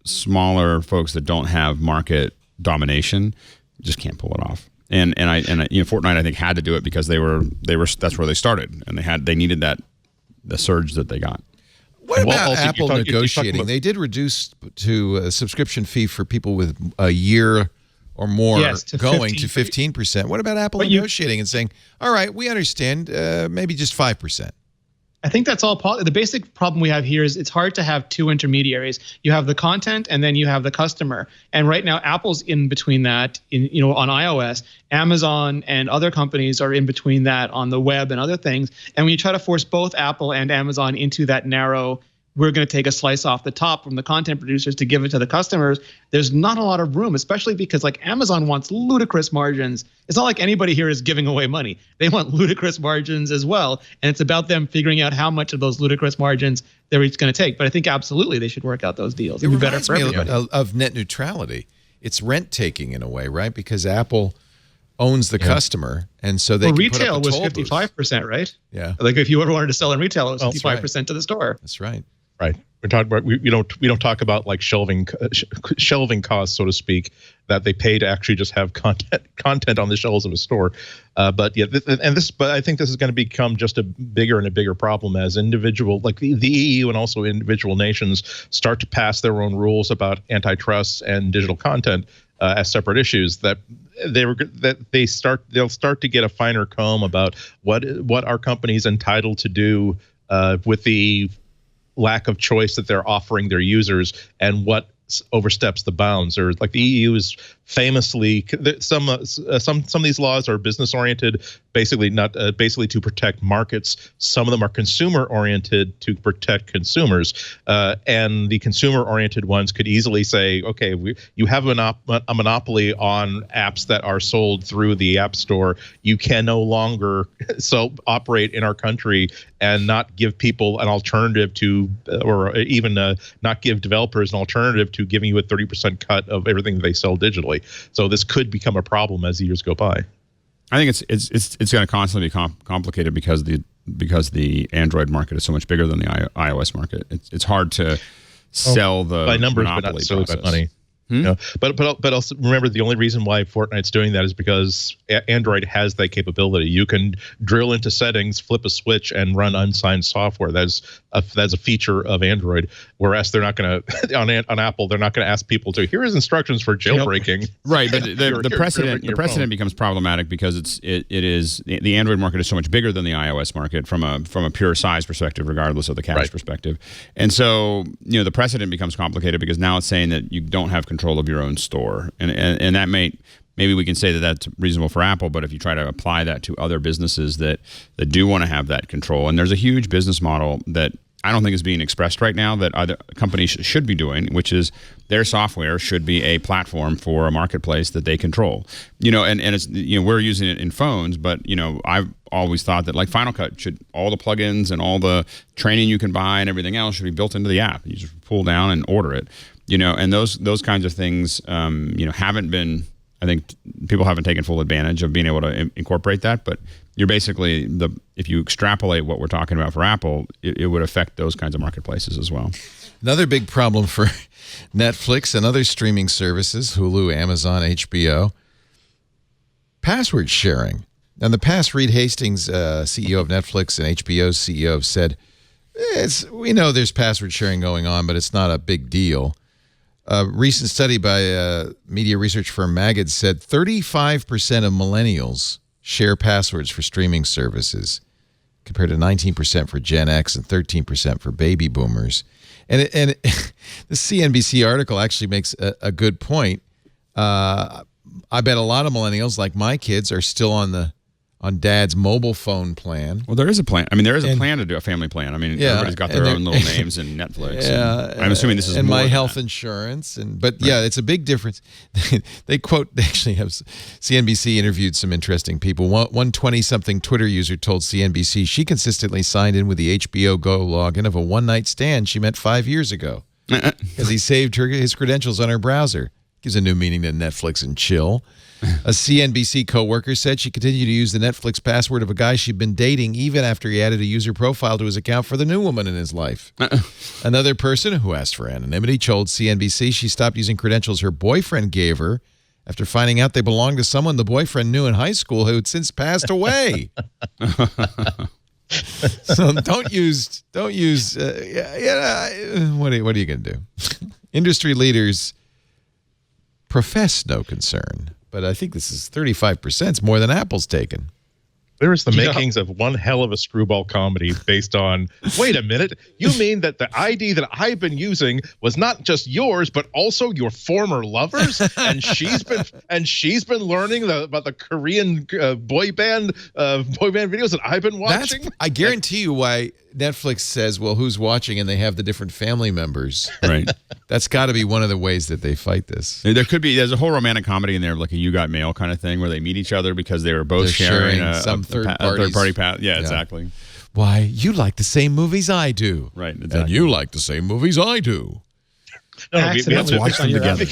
smaller folks that don't have market domination just can't pull it off. And Fortnite I think had to do it because they were that's where they started, and they needed the surge that they got. What about Apple negotiating? They did reduce to a subscription fee for people with a year or more going to 15%. What about Apple negotiating and saying, all right, we understand, maybe just 5%? I think that's all. The basic problem we have here is it's hard to have two intermediaries. You have the content and then you have the customer. And right now, Apple's in between that on iOS. Amazon and other companies are in between that on the web and other things. And when you try to force both Apple and Amazon into that narrow, we're going to take a slice off the top from the content producers to give it to the customers, there's not a lot of room, especially because Amazon wants ludicrous margins. It's not like anybody here is giving away money. They want ludicrous margins as well. And it's about them figuring out how much of those ludicrous margins they're each going to take. But I think absolutely they should work out those deals. It would be better for everybody. Of net neutrality. It's rent taking in a way, right? Because Apple owns the customer, and so they retail was 55%, right? Yeah. If you ever wanted to sell in retail, it was 55% to the store. That's right. Right. We're talking about we don't talk about shelving costs, so to speak, that they pay to actually just have content on the shelves of a store. But I think this is going to become just a bigger and a bigger problem as the EU and also individual nations start to pass their own rules about antitrust and digital content as separate issues. They'll start to get a finer comb about what are companies entitled to do with the lack of choice that they're offering their users and what oversteps the bounds. Or the EU is famously some of these laws are business oriented, basically to protect markets. Some of them are consumer oriented to protect consumers, and the consumer oriented ones could easily say, okay, you have a monopoly on apps that are sold through the App Store. You can no longer operate in our country and not give people an alternative to, or even not give developers an alternative to giving you a 30% cut of everything that they sell digitally. So this could become a problem as the years go by. I think it's going to constantly be complicated because the Android market is so much bigger than the iOS market. It's hard to sell the by numbers, monopoly but not necessarily process. by money. You know, but also remember, the only reason why Fortnite's doing that is because Android has that capability. You can drill into settings, flip a switch, and run unsigned software. That's a feature of Android. Whereas they're not going to on Apple, they're not going to ask people to here is instructions for jailbreaking. Right, but the precedent becomes problematic because it is the Android market is so much bigger than the iOS market from a pure size perspective, regardless of the cache perspective. And so the precedent becomes complicated because now it's saying that you don't have control of your own store, and that maybe we can say that that's reasonable for Apple, but if you try to apply that to other businesses that do want to have that control, and there's a huge business model that I don't think is being expressed right now that other companies should be doing, which is their software should be a platform for a marketplace that they control. And it's we're using it in phones, but I've always thought that like Final Cut should all the plugins and all the training you can buy and everything else should be built into the app. You just pull down and order it. And those kinds of things, haven't been. I think people haven't taken full advantage of being able to incorporate that. But you're basically if you extrapolate what we're talking about for Apple, it would affect those kinds of marketplaces as well. Another big problem for Netflix and other streaming services, Hulu, Amazon, HBO, password sharing. In the past, Reed Hastings, CEO of Netflix, and HBO's CEO have said, we know there's password sharing going on, but it's not a big deal. A recent study by media research firm Magid said 35% of millennials share passwords for streaming services, compared to 19% for Gen X and 13% for baby boomers. And the CNBC article actually makes a good point. I bet a lot of millennials, like my kids, are still on Dad's mobile phone plan. Well, there is a plan. I mean, there is a plan to do a family plan. I mean, everybody's got their own little names in Netflix. Yeah, I'm assuming this is and more my than health that. insurance. Yeah, it's a big difference. They actually have CNBC interviewed some interesting people. One 20-something Twitter user told CNBC she consistently signed in with the HBO Go login of a one-night stand she met 5 years ago because he saved his credentials on her browser. Gives a new meaning to Netflix and chill. A CNBC coworker said she continued to use the Netflix password of a guy she'd been dating even after he added a user profile to his account for the new woman in his life. Another person who asked for anonymity told CNBC she stopped using credentials her boyfriend gave her after finding out they belonged to someone the boyfriend knew in high school who had since passed away. So don't use. What are you going to do? Industry leaders profess no concern. But I think this is 35%. It's more than Apple's taken. There is the makings of one hell of a screwball comedy based on, wait a minute, you mean that the ID that I've been using was not just yours, but also your former lover's? And she's been learning about the Korean boy band videos that I've been watching? I guarantee you why Netflix says, well, who's watching, and they have the different family members. Right. That's got to be one of the ways that they fight this. There's a whole romantic comedy in there, like a You Got Mail kind of thing, where they meet each other because they were both sharing some third-party path. Yeah, exactly. Why, you like the same movies I do. Right, exactly. And you like the same movies I do. No, we have to watch them together.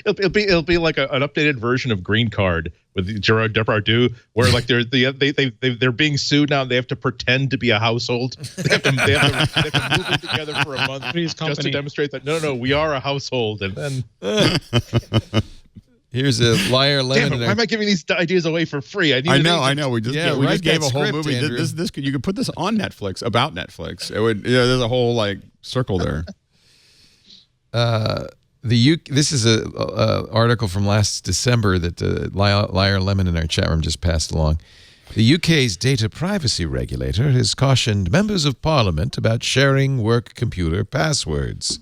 It'll be like an updated version of Green Card with Gerard Depardieu, where like they're being sued now. And they have to pretend to be a household. They have to move in together for a month just to demonstrate that no, we are a household. And then here's a liar lemon. Damn it, why am I giving these ideas away for free? I know. We just gave a whole movie. This you could put this on Netflix about Netflix. It would. There's a whole like circle there. This is a article from last December that Liar Lemon in our chat room just passed along. The UK's data privacy regulator has cautioned members of parliament about sharing work computer passwords.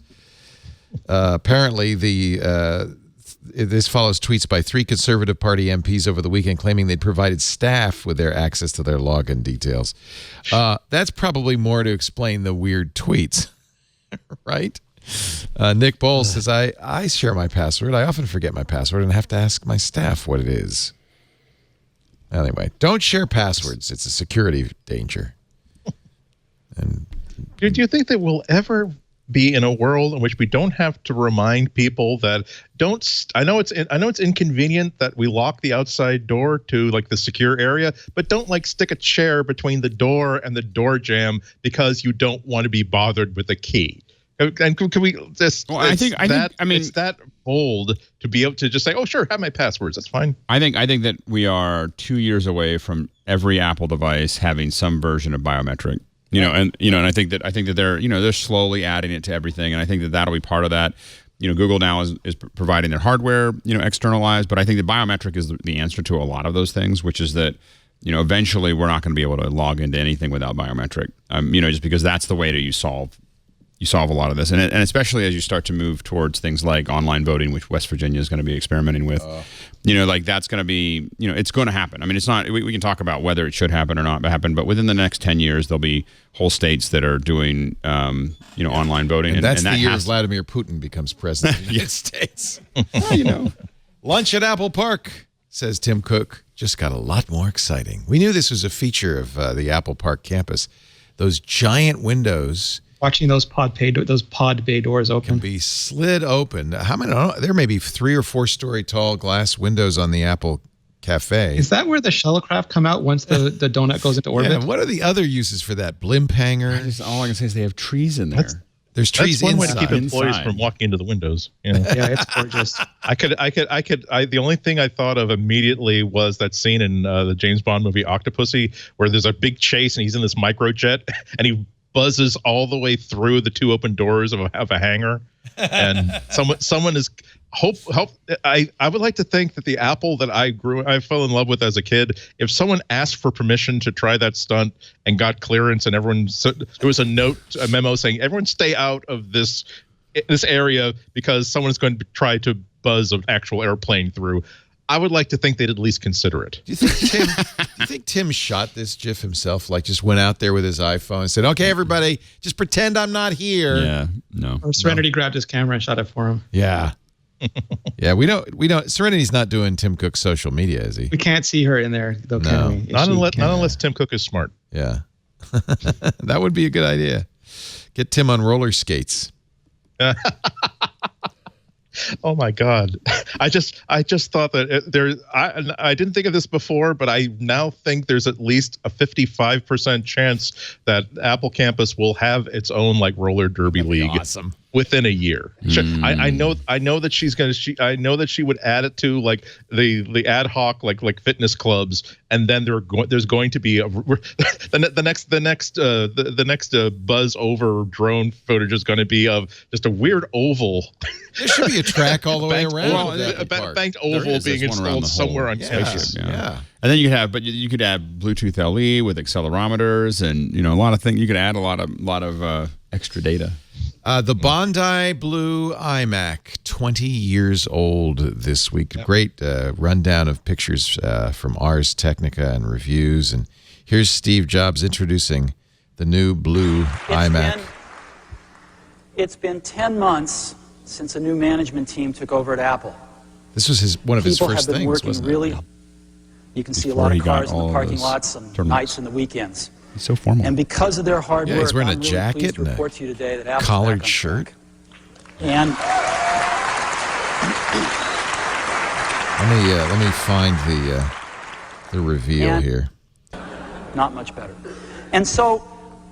Apparently, this follows tweets by 3 Conservative Party MPs over the weekend claiming they'd provided staff with their access to their login details. That's probably more to explain the weird tweets, right? Nick Bowles says, I share my password. I often forget my password and have to ask my staff what it is. Anyway, don't share passwords. It's a security danger. And do you think that we'll ever be in a world in which we don't have to remind people that I know it's inconvenient that we lock the outside door to like the secure area, but don't like stick a chair between the door and the door jamb because you don't want to be bothered with a key. And can we just? Well, I think it's that bold to be able to just say, "Oh, sure, have my passwords. That's fine." I think that we are 2 years away from every Apple device having some version of biometric. And I think that they're slowly adding it to everything, and I think that that'll be part of that. Google now is providing their hardware, externalized, but I think the biometric is the answer to a lot of those things, which is that, eventually we're not going to be able to log into anything without biometric, just because that's the way that you solve a lot of this. And especially as you start to move towards things like online voting, which West Virginia is going to be experimenting with, that's going to be, it's going to happen. I mean, it's not, we can talk about whether it should happen or not happen, but within the next 10 years, there'll be whole states that are doing, online voting. And that's the year Vladimir Putin becomes president of the United States. Lunch at Apple Park, says Tim Cook, just got a lot more exciting. We knew this was a feature of the Apple Park campus. Those giant windows. Watching those pod bay doors open. Can be slid open. How many? There may be 3 or 4 story tall glass windows on the Apple Cafe. Is that where the shuttlecraft come out once the donut goes into orbit? Yeah, what are the other uses for that? Blimp hanger? All I can say is they have trees in there. There's trees That's one inside. way to keep employees from walking into the windows. Yeah, it's gorgeous. The only thing I thought of immediately was that scene in the James Bond movie Octopussy, where there's a big chase and he's in this microjet and he buzzes all the way through the 2 open doors of a hangar, and someone is I would like to think that the Apple that I fell in love with as a kid, if someone asked for permission to try that stunt and got clearance, and there was a memo saying everyone stay out of this area because someone's going to try to buzz an actual airplane through. I would like to think they'd at least consider it. Do you think Tim shot this GIF himself? Like just went out there with his iPhone and said, "Okay, everybody, just pretend I'm not here." Yeah, no. Or Serenity grabbed his camera and shot it for him. Yeah. Yeah, we don't. Serenity's not doing Tim Cook's social media, is he? We can't see her in there, though, No. can we? Not unless Tim Cook is smart. Yeah. That would be a good idea. Get Tim on roller skates. Oh my God! I just thought that I didn't think of this before, but I now think there's at least a 55% chance that Apple Campus will have its own roller derby league. Awesome. Within a year. I know that I know that she would add it to the ad hoc like fitness clubs, and then there's going to be the next buzz over drone footage is going to be of just a weird oval. There should be a track all the way around. A banked oval being installed somewhere on campus. Yeah. And then you could add Bluetooth LE with accelerometers and a lot of things. You could add a lot of extra data. The Bondi Blue iMac, 20 years old this week. Yep. Great rundown of pictures from Ars Technica and reviews. And here's Steve Jobs introducing the new blue iMac. It's been 10 months since a new management team took over at Apple. This was one of his first things, working wasn't really it? hard. You can see a lot of cars in the parking lots on nights and the weekends. It's so formal. And because of their hard work, he's wearing I'm a really jacket pleased to and report to you today that Apple's collared back on shirt. track. And let me find the reveal here. Not much better. And so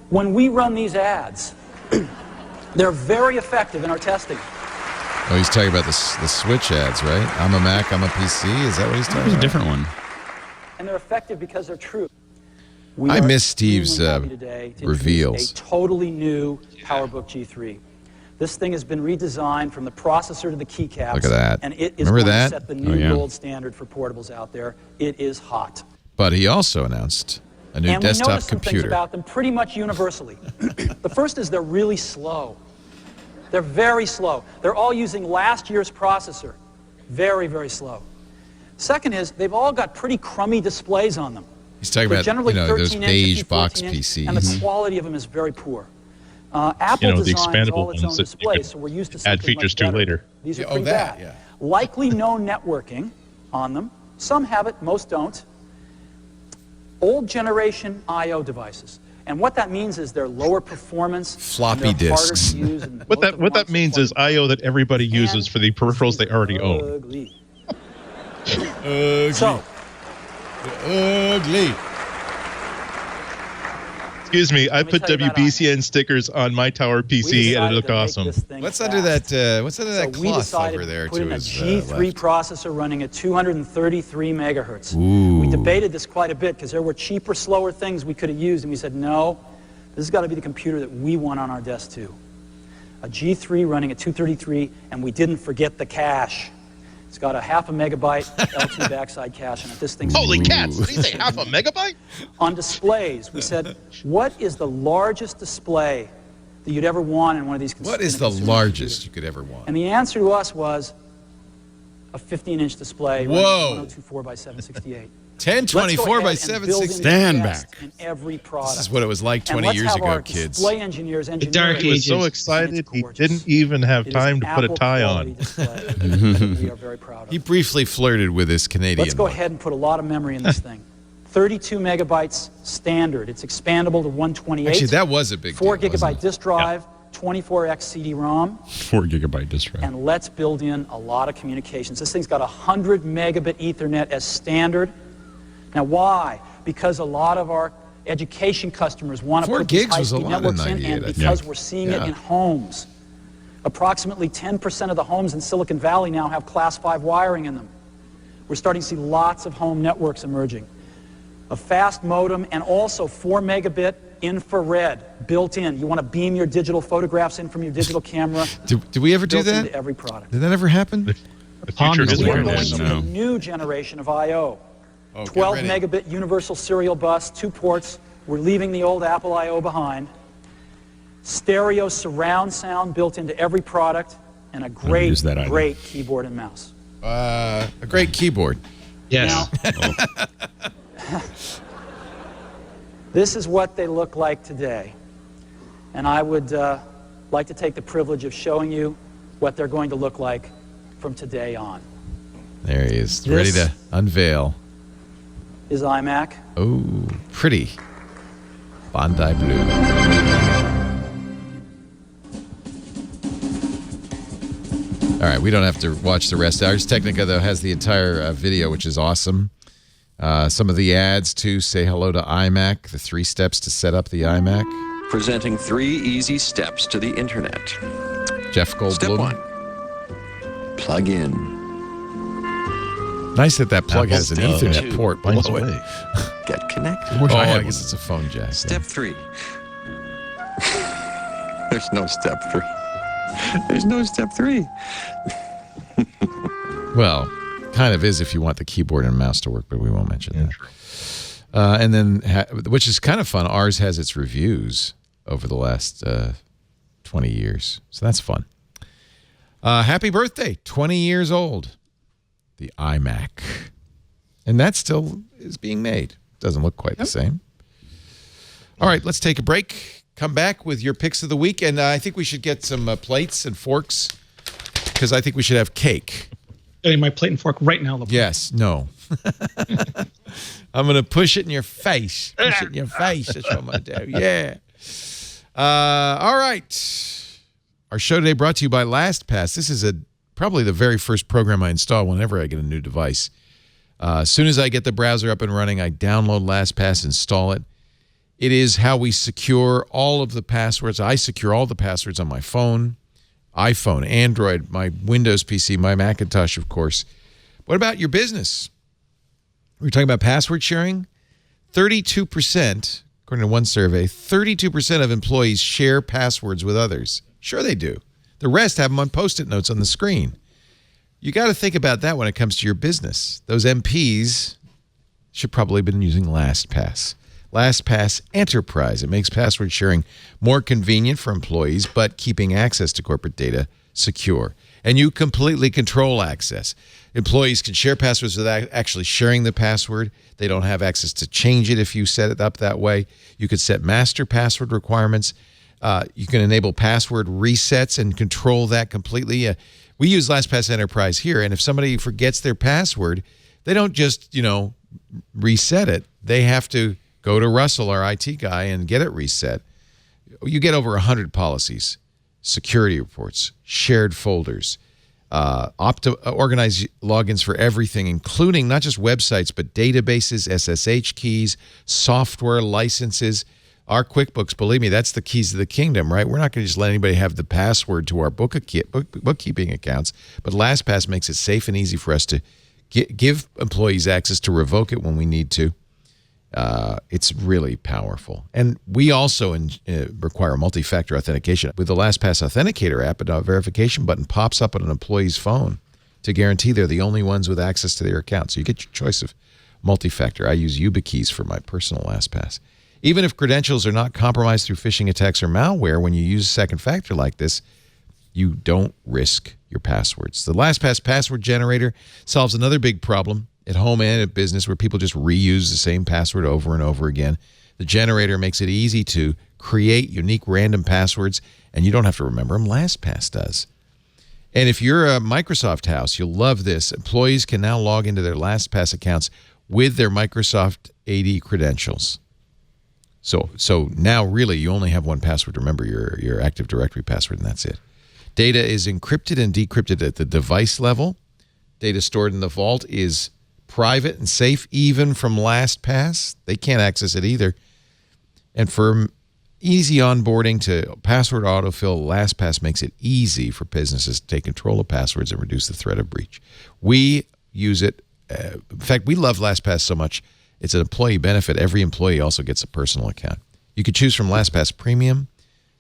when we run these ads, they're very effective in our testing. Oh, he's talking about the Switch ads, right? I'm a Mac, I'm a PC. Is that what he's talking about? It was a different one. And they're effective because they're true. I miss Steve's reveals. A totally new PowerBook G3. This thing has been redesigned from the processor to the keycaps. Look at that. And it is Remember going that? to set the new gold standard for portables out there. It is hot. But he also announced a new desktop we noticed some computer. Things about them pretty much universally. The first is they're really slow. They're very slow. They're all using last year's processor. Very, very slow. Second is they've all got pretty crummy displays on them. He's talking about those beige box PCs. And the quality of them is very poor. Apple the designs expandable all its own ones that you displays, could so we're used to add something features much to better. later. These are pretty bad. Yeah. Likely no networking on them. Some have it, most don't. Old generation I/O devices. And what that means is they're lower performance, floppy and they're harder disks. to use, and What that means is I/O that everybody uses for the peripherals they already own. Ugly. Ugly. So, Ugly. Excuse me, I Let me put tell you about WBCN stickers on my tower We PC and decided it looked to make awesome. this thing What's fast. under that? What's under that So we cloth decided over there to put to in a his G3 left? processor running at 233 megahertz. Ooh. We debated this quite a bit because there were cheaper, slower things we could have used, and we said, no, this has got to be the computer that we want on our desk too. A G3 running at 233, and we didn't forget the cache. It's got a 0.5 megabyte L2 backside cache, and this thing's Holy cats! Did he say 0.5 megabyte? on displays. We said, what is the largest display that you'd ever want in one of these? What is in a the consumer largest computer? you could ever want? And the answer to us was a 15-inch display. Whoa. 1024 by 768. 1024 by 760. Stand back. In every product. This is what it was like And 20 let's years have ago, our kids. display engineers dark engineering He was so ages. excited he gorgeous. didn't even have It is time an to put a Apple tie quality on. display that we are very proud He of. briefly flirted with this Canadian Let's go one. ahead and put a lot of memory in this thing. 32 megabytes standard. It's expandable to 128. Actually, that was a big 4 deal, wasn't gigabyte it? disk drive, 24x CD-ROM, 4 gigabyte disk drive. and let's build in a lot of communications. This thing's got 100 megabit Ethernet as standard. Now, why? Because a lot of our education customers want to 4 put these gigs was a high-speed lot in networks in, 98, and I think. because we're seeing it Yeah. in homes. Approximately 10% of the homes in Silicon Valley now have Class 5 wiring in them. We're starting to see lots of home networks emerging. A fast modem and also 4 megabit infrared built in. You want to beam your digital photographs in from your digital camera. Did we ever do built that? into every product. Did that ever happen? The future is We're We're wireless. going to the new generation of I/O. 12 megabit universal serial bus, 2 ports. We're leaving the old Apple I/O behind. Stereo surround sound built into every product, and a great, use that either. great keyboard and mouse. A great keyboard. Yes. Now, this is what they look like today. And I would like to take the privilege of showing you what they're going to look like from today on. There he is, ready This- to unveil. Is iMac. Oh, pretty. Bondi blue. All right, we don't have to watch the rest. Ars Technica, though, has the entire video, which is awesome. Some of the ads, too, say hello to iMac, the 3 steps to set up the iMac. Presenting 3 easy steps to the internet. Jeff Goldblum. Step 1. Plug in. Nice that that plug has an Apple's Ethernet two. port below Mine's it. away. Get connected. Oh, I I had guess it's a phone jack. Step 3. There's no step 3. There's no step 3. Well, kind of is if you want the keyboard and mouse to work, but we won't mention that. And then, which is kind of fun, ours has its reviews over the last 20 years. So that's fun. Happy birthday, 20 years old, the iMac. And that still is being made. Doesn't look quite the same. All right, let's take a break. Come back with your picks of the week. And I think we should get some plates and forks because I think we should have cake. Getting my plate and fork right now. LeBron. Yes, no. I'm going to push it in your face. Push it in your face. That's what I'm going to do. Yeah. All right. Our show today brought to you by Lastpass. This is probably the very first program I install whenever I get a new device. As soon as I get the browser up and running, I download Lastpass, install it. It is how we secure all of the passwords. I secure all the passwords on my phone, iPhone, Android, my Windows PC, my Macintosh, of course. What about your business? We're talking about password sharing. 32%, according to one survey, 32% of employees share passwords with others. Sure they do. The rest have them on Post-it notes on the screen. You got to think about that when it comes to your business. Those MPs should probably have been using LastPass. LastPass Enterprise. It makes password sharing more convenient for employees, but keeping access to corporate data secure. And you completely control access. Employees can share passwords without actually sharing the password. They don't have access to change it if you set it up that way. You could set master password requirements. You can enable password resets and control that completely. We use LastPass Enterprise here, and if somebody forgets their password, they don't just, reset it. They have to go to Russell, our IT guy, and get it reset. You get over 100 policies, security reports, shared folders, organize logins for everything, including not just websites, but databases, SSH keys, software licenses, Our QuickBooks, believe me, that's the keys to the kingdom, right? We're not going to just let anybody have the password to our bookkeeping accounts, but LastPass makes it safe and easy for us to give employees access to revoke it when we need to. It's really powerful. And we also require multi-factor authentication. With the LastPass Authenticator app, a verification button pops up on an employee's phone to guarantee they're the only ones with access to their account. So you get your choice of multi-factor. I use YubiKeys for my personal LastPass. Even if credentials are not compromised through phishing attacks or malware, when you use a second factor like this, you don't risk your passwords. The LastPass password generator solves another big problem at home and at business where people just reuse the same password over and over again. The generator makes it easy to create unique random passwords, and you don't have to remember them. LastPass does. And if you're a Microsoft house, you'll love this. Employees can now log into their LastPass accounts with their Microsoft AD credentials. So now really you only have one password. Remember your Active Directory password, and that's it. Data is encrypted and decrypted at the device level. Data stored in the vault is private and safe, even from LastPass. They can't access it either. And for easy onboarding to password autofill, LastPass makes it easy for businesses to take control of passwords and reduce the threat of breach. We use it. In fact, we love LastPass so much, it's an employee benefit. Every employee also gets a personal account. You could choose from LastPass Premium.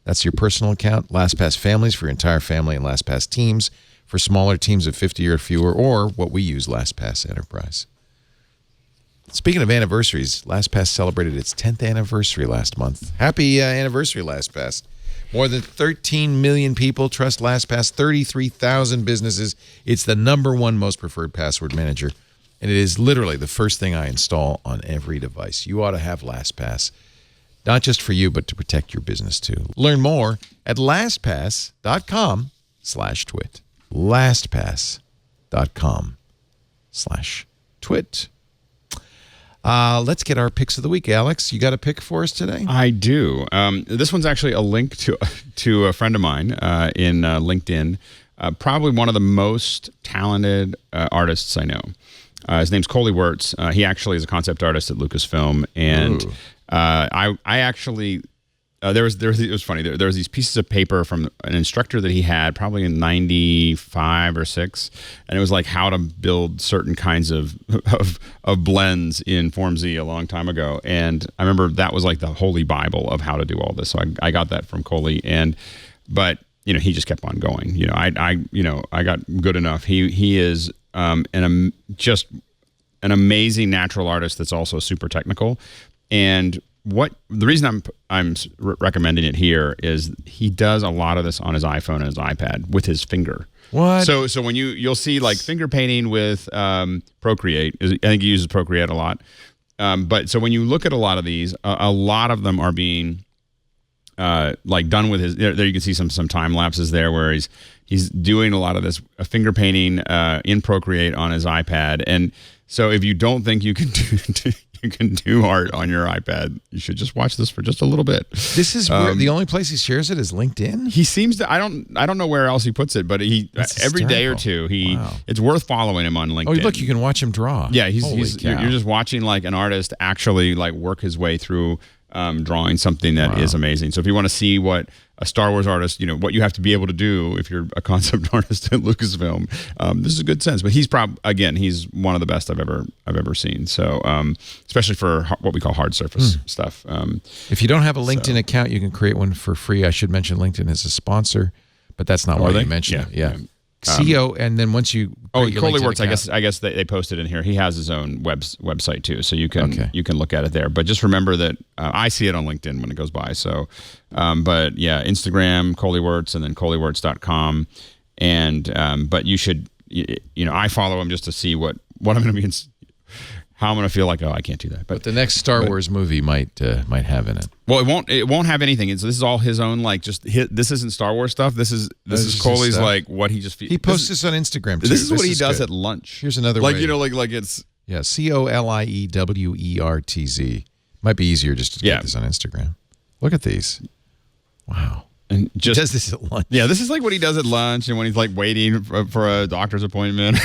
That's your personal account. LastPass Families for your entire family, and LastPass Teams for smaller teams of 50 or fewer, or what we use, LastPass Enterprise. Speaking of anniversaries, LastPass celebrated its 10th anniversary last month. Happy anniversary, LastPass. More than 13 million people trust LastPass, 33,000 businesses. It's the #1 most preferred password manager, and it is literally the first thing I install on every device. You ought to have LastPass, not just for you, but to protect your business too. Learn more at lastpass.com/twit. lastpass.com/twit. Let's get our picks of the week. Alex, you got a pick for us today? I do. This one's actually a link to a friend of mine in LinkedIn. Probably one of the most talented artists I know. His name's Colie Wertz. He actually is a concept artist at Lucasfilm, and I actually. It was funny. There was these pieces of paper from an instructor that he had probably in 95 or 6, and it was like how to build certain kinds of blends in Form Z a long time ago. And I remember that was like the holy Bible of how to do all this. So I got that from Colie, but he just kept on going. I got good enough. He is just an amazing natural artist that's also super technical. And the reason I'm recommending it here is he does a lot of this on his iPhone and his iPad with his finger. What? So when you'll see like finger painting with Procreate. I think he uses Procreate a lot. But so when you look at a lot of these, a lot of them are being like done with his. There you can see some time lapses there where he's doing a lot of this finger painting in Procreate on his iPad. And so if you don't think you can do art on your iPad, you should just watch this for just a little bit. This is where the only place he shares it is LinkedIn. He seems to. I don't know where else he puts it, but every day or two it's worth following him on LinkedIn. Oh, look, you can watch him draw. Yeah, you're just watching like an artist actually like work his way through drawing something that is amazing. So if you want to see what a Star Wars artist, what you have to be able to do if you're a concept artist at Lucasfilm, this is a good sense. But he's he's one of the best I've ever seen. So especially for what we call hard surface stuff. If you don't have a LinkedIn account, you can create one for free. I should mention LinkedIn is a sponsor, but that's not why you mentioned it. Yeah. CO, and then once you Colie Wertz, I guess they posted in here. He has his own website too, so you can look at it there. But just remember that I see it on LinkedIn when it goes by. So, but yeah, Instagram Colie Wertz, and then ColieWertz.com, and but you should I follow him just to see what I'm going to be. How I'm going to feel like, I can't do that. But the next Star Wars movie might have in it. Well, it won't have anything. This is all his own, like this isn't Star Wars stuff. This is Colie's like what he just. He posts this on Instagram too. This is what he does at lunch. Here's another way. Like it's ColieWertz. Might be easier just to get this on Instagram. Look at these. Wow. And he does this at lunch. Yeah, this is like what he does at lunch and when he's like waiting for a doctor's appointment.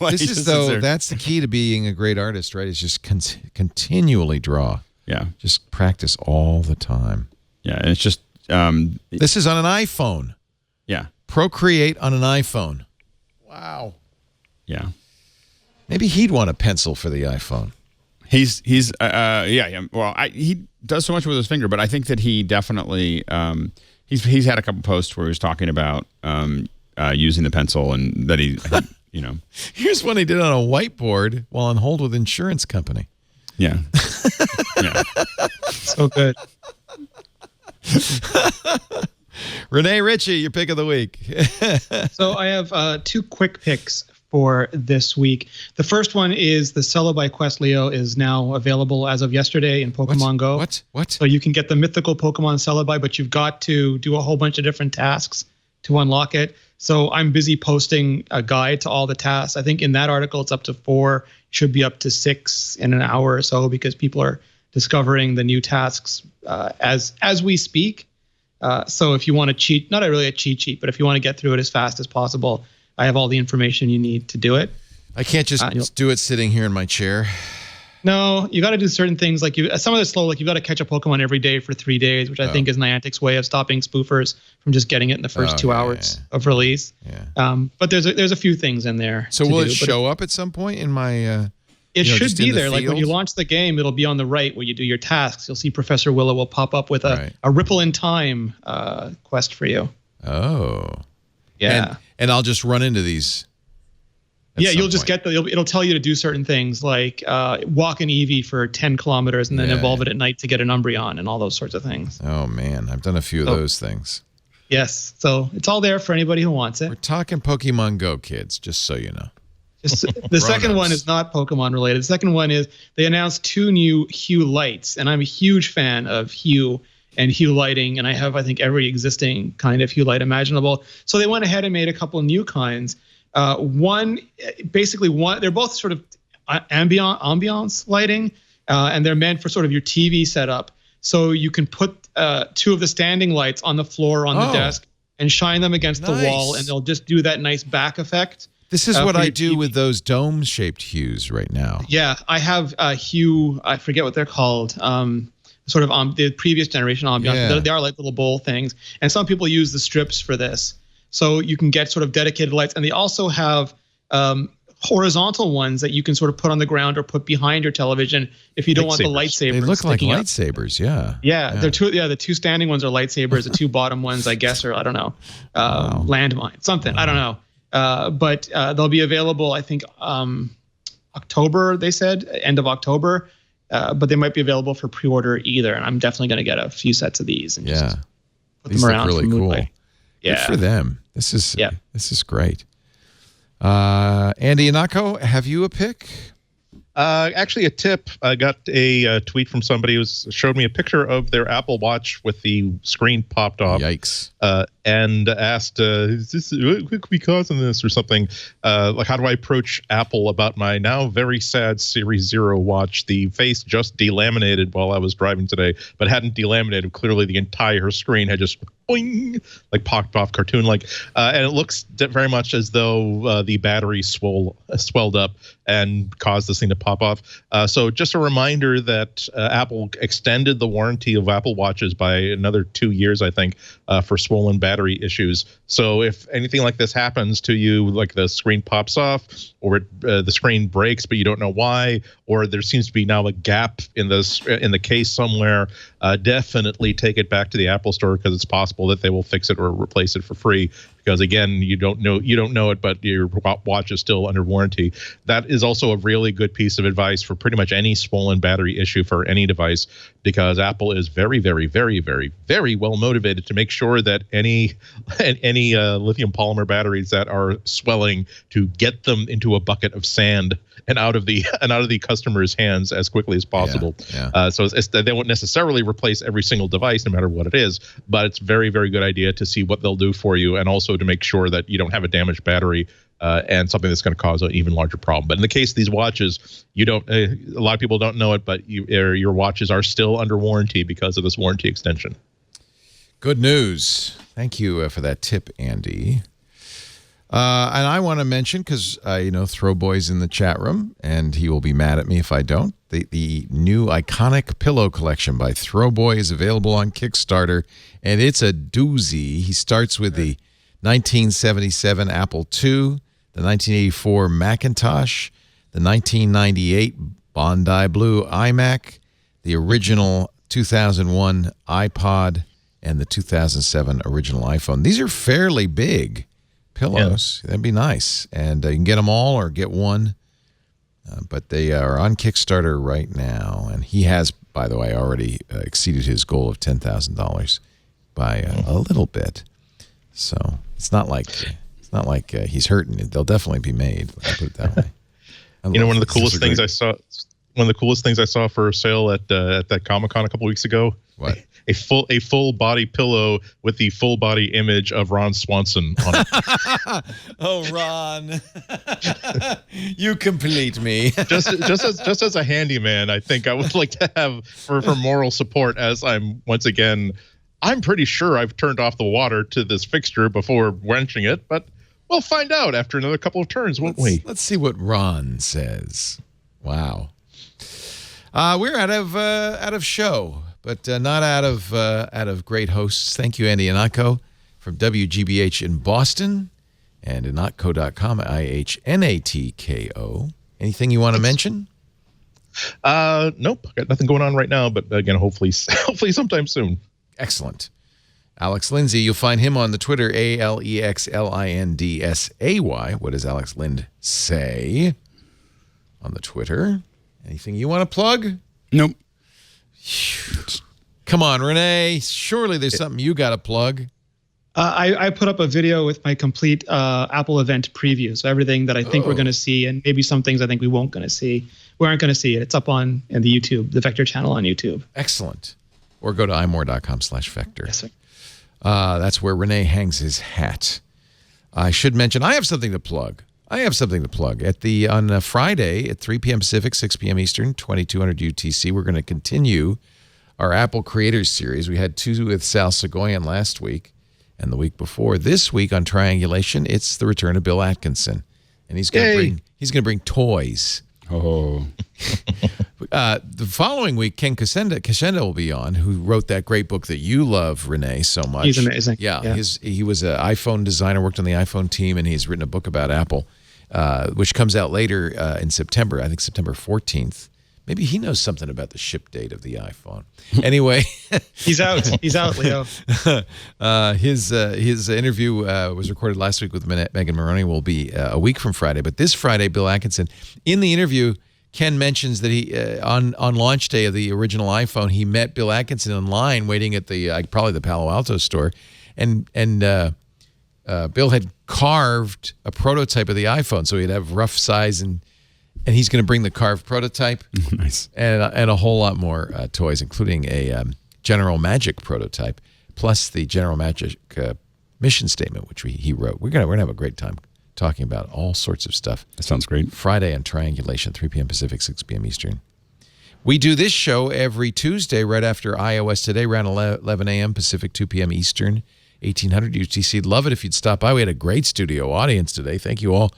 That's the key to being a great artist, right? Is just continually draw. Yeah. Just practice all the time. Yeah, and it's just... this is on an iPhone. Yeah. Procreate on an iPhone. Wow. Yeah. Maybe he'd want a pencil for the iPhone. He's well, he does so much with his finger, but I think that he definitely he's had a couple posts where he was talking about using the pencil, and that he Here's one he did on a whiteboard while on hold with insurance company. Yeah. Yeah. So good. Rene Ritchie, your pick of the week. So I have 2 quick picks for this week. The first one is the Celebi Quest Leo is now available as of yesterday in Pokemon Go. What? So you can get the mythical Pokemon Celebi, but you've got to do a whole bunch of different tasks to unlock it. So I'm busy posting a guide to all the tasks. I think in that article it's up to 4, should be up to 6 in an hour or so, because people are discovering the new tasks as we speak. So if you want to cheat, not really a cheat sheet, but if you want to get through it as fast as possible, I have all the information you need to do it. I can't just do it sitting here in my chair. No, you got to do certain things. Like some of it's slow. Like you've got to catch a Pokemon every day for 3 days, which I think is Niantic's way of stopping spoofers from just getting it in the first 2 hours of release. Yeah. But there's a few things in there. So will it show up at some point in my? It should be there. Like when you launch the game, it'll be on the right where you do your tasks. You'll see Professor Willow will pop up with a Ripple in Time quest for you. Oh. Yeah. And I'll just run into these. Yeah, you'll just get it'll tell you to do certain things like walk an Eevee for 10 kilometers and then evolve it at night to get an Umbreon and all those sorts of things. Oh, man. I've done a few of those things. Yes. So it's all there for anybody who wants it. We're talking Pokemon Go, kids, just so you know. The second one is not Pokemon related. The second one is they announced 2 new Hue Lights, and I'm a huge fan of Hue and Hue Lighting, and I have, I think, every existing kind of Hue Light imaginable. So they went ahead and made a couple new kinds. One, they're both sort of ambiance lighting, and they're meant for sort of your TV setup. So you can put 2 of the standing lights on the floor on the desk and shine them against the wall, and they'll just do that nice back effect. This is what I do with those dome-shaped hues right now. Yeah, I have Hue. I forget what they're called. Sort of the previous generation ambiance. Yeah. They are like little bowl things, and some people use the strips for this. So you can get sort of dedicated lights, and they also have horizontal ones that you can sort of put on the ground or put behind your television if you don't want the lightsaber. They look like lightsabers, Yeah, they're the 2 standing ones are lightsabers. The 2 bottom ones, I guess, are I don't know, landmine, something. I don't know. But they'll be available, I think, October, they said, end of October. But they might be available for pre-order either. And I'm definitely going to get a few sets of these and just put them around. These look really cool. Yeah. Good for them. This is great. Andy Anako, have you a pick? Actually, a tip. I got a tweet from somebody who showed me a picture of their Apple Watch with the screen popped off. Yikes. And asked, what could be causing this or something? Like, how do I approach Apple about my now very sad Series 0 watch? The face just delaminated while I was driving today, but hadn't delaminated. Clearly, the entire screen had just boing, like popped off cartoon-like. And it looks very much as though the battery swelled up and caused this thing to pop off. So just a reminder that Apple extended the warranty of Apple Watches by another 2 years, I think, for swollen battery issues. So if anything like this happens to you, like the screen pops off or the screen breaks, but you don't know why, or there seems to be now a gap in the case somewhere, definitely take it back to the Apple Store, because it's possible that they will fix it or replace it for free. Because again, you don't know it, but your watch is still under warranty. That is also a really good piece of advice for pretty much any swollen battery issue for any device, because Apple is very, very, very, very, very well motivated to make sure that any lithium polymer batteries that are swelling, to get them into a bucket of sand and out of the customer's hands as quickly as possible. Yeah. So they won't necessarily replace every single device, no matter what it is, but it's very, very good idea to see what they'll do for you, and also to make sure that you don't have a damaged battery and something that's going to cause an even larger problem. But in the case of these watches, you don't. A lot of people don't know it, but your watches are still under warranty because of this warranty extension. Good news. Thank you for that tip, Andy. And I want to mention, because Throwboy's in the chat room, and he will be mad at me if I don't. The new iconic pillow collection by Throwboy is available on Kickstarter, and it's a doozy. He starts with the 1977 Apple II, the 1984 Macintosh, the 1998 Bondi Blue iMac, the original 2001 iPod, and the 2007 original iPhone. These are fairly big pillows. Yeah. That'd be nice. And you can get them all or get one. But they are on Kickstarter right now. And he has, by the way, already exceeded his goal of $10,000 by a little bit. So it's not like he's hurting. They'll definitely be made. I'll put it that way. One of the coolest things I saw. One of the coolest things I saw for sale at that Comic-Con a couple weeks ago. What? A full body pillow with the full body image of Ron Swanson on it. Oh, Ron, you complete me. just as a handyman, I think I would like to have for moral support. As I'm pretty sure I've turned off the water to this fixture before wrenching it, but we'll find out after another couple of turns, won't we? Let's see what Ron says. Wow. We're out of show, but not out of great hosts. Thank you, Andy Ihnatko from WGBH in Boston and Ihnatko.com, IHNATKO. Anything you want to mention? Nope. I got nothing going on right now, but again, hopefully sometime soon. Excellent. Alex Lindsay, you'll find him on the Twitter, ALEXLINDSAY. What does Alex Lind say on the Twitter? Anything you want to plug? Nope. Come on, Rene. Surely there's something you got to plug. I put up a video with my complete Apple event preview. So everything that I think we're going to see, and maybe some things I think we aren't going to see it. It's up on the YouTube, the Vector channel on YouTube. Excellent. Or go to imore.com/Vector. Yes, sir. That's where Rene hangs his hat. I should mention, I have something to plug. On Friday at 3 p.m. Pacific, 6 p.m. Eastern, 2200 UTC, we're going to continue our Apple Creators Series. We had 2 with Sal Segoyan last week and the week before. This week on Triangulation, it's the return of Bill Atkinson. And he's going to bring toys. Oh. The following week, Ken Kashenda will be on, who wrote that great book that you love, Rene, so much. He's amazing. Yeah. He was an iPhone designer, worked on the iPhone team, and he's written a book about Apple, which comes out later in September, I think September 14th. Maybe he knows something about the ship date of the iPhone. Anyway. He's out, Leo. His interview was recorded last week with Megan Maroney, will be a week from Friday. But this Friday, Bill Atkinson, in the interview, Ken mentions that he on launch day of the original iPhone, he met Bill Atkinson in line waiting at the probably the Palo Alto store, and Bill had carved a prototype of the iPhone, so he'd have rough size, and he's going to bring the carved prototype. Nice. And a whole lot more toys, including a General Magic prototype, plus the General Magic mission statement, which he wrote. We're gonna have a great time talking about all sorts of stuff. That sounds great. Friday on Triangulation, 3 p.m. Pacific, 6 p.m. Eastern. We do this show every Tuesday right after iOS Today, around 11 a.m. Pacific, 2 p.m. Eastern, 1800 UTC. Love it if you'd stop by. We had a great studio audience today. Thank you all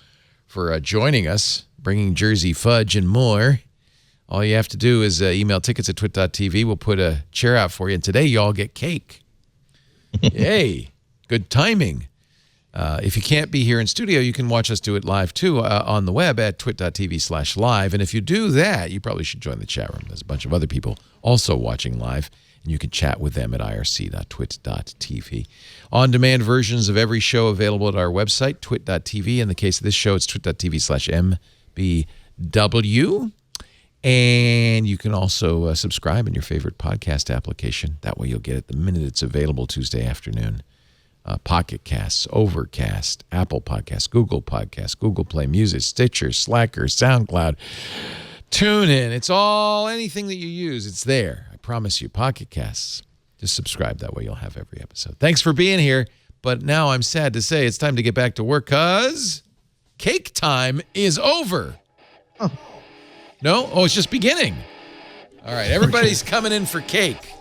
for joining us, bringing Jersey fudge and more. All you have to do is email tickets at twit.tv. We'll put a chair out for you. And today, you all get cake. Yay. Good timing. If you can't be here in studio, you can watch us do it live, too, on the web at twit.tv/live. And if you do that, you probably should join the chat room. There's a bunch of other people also watching live, and you can chat with them at irc.twit.tv. On-demand versions of every show available at our website, twit.tv. In the case of this show, it's twit.tv/mbw. And you can also subscribe in your favorite podcast application. That way you'll get it the minute it's available Tuesday afternoon. Pocket Casts, Overcast, Apple Podcasts, Google Podcasts, Google Play Music, Stitcher, Slacker, SoundCloud, TuneIn. It's all, anything that you use, it's there. I promise you, Pocket Casts. Just subscribe. That way you'll have every episode. Thanks for being here. But now I'm sad to say it's time to get back to work because cake time is over. Oh. No? Oh, it's just beginning. All right, everybody's coming in for cake.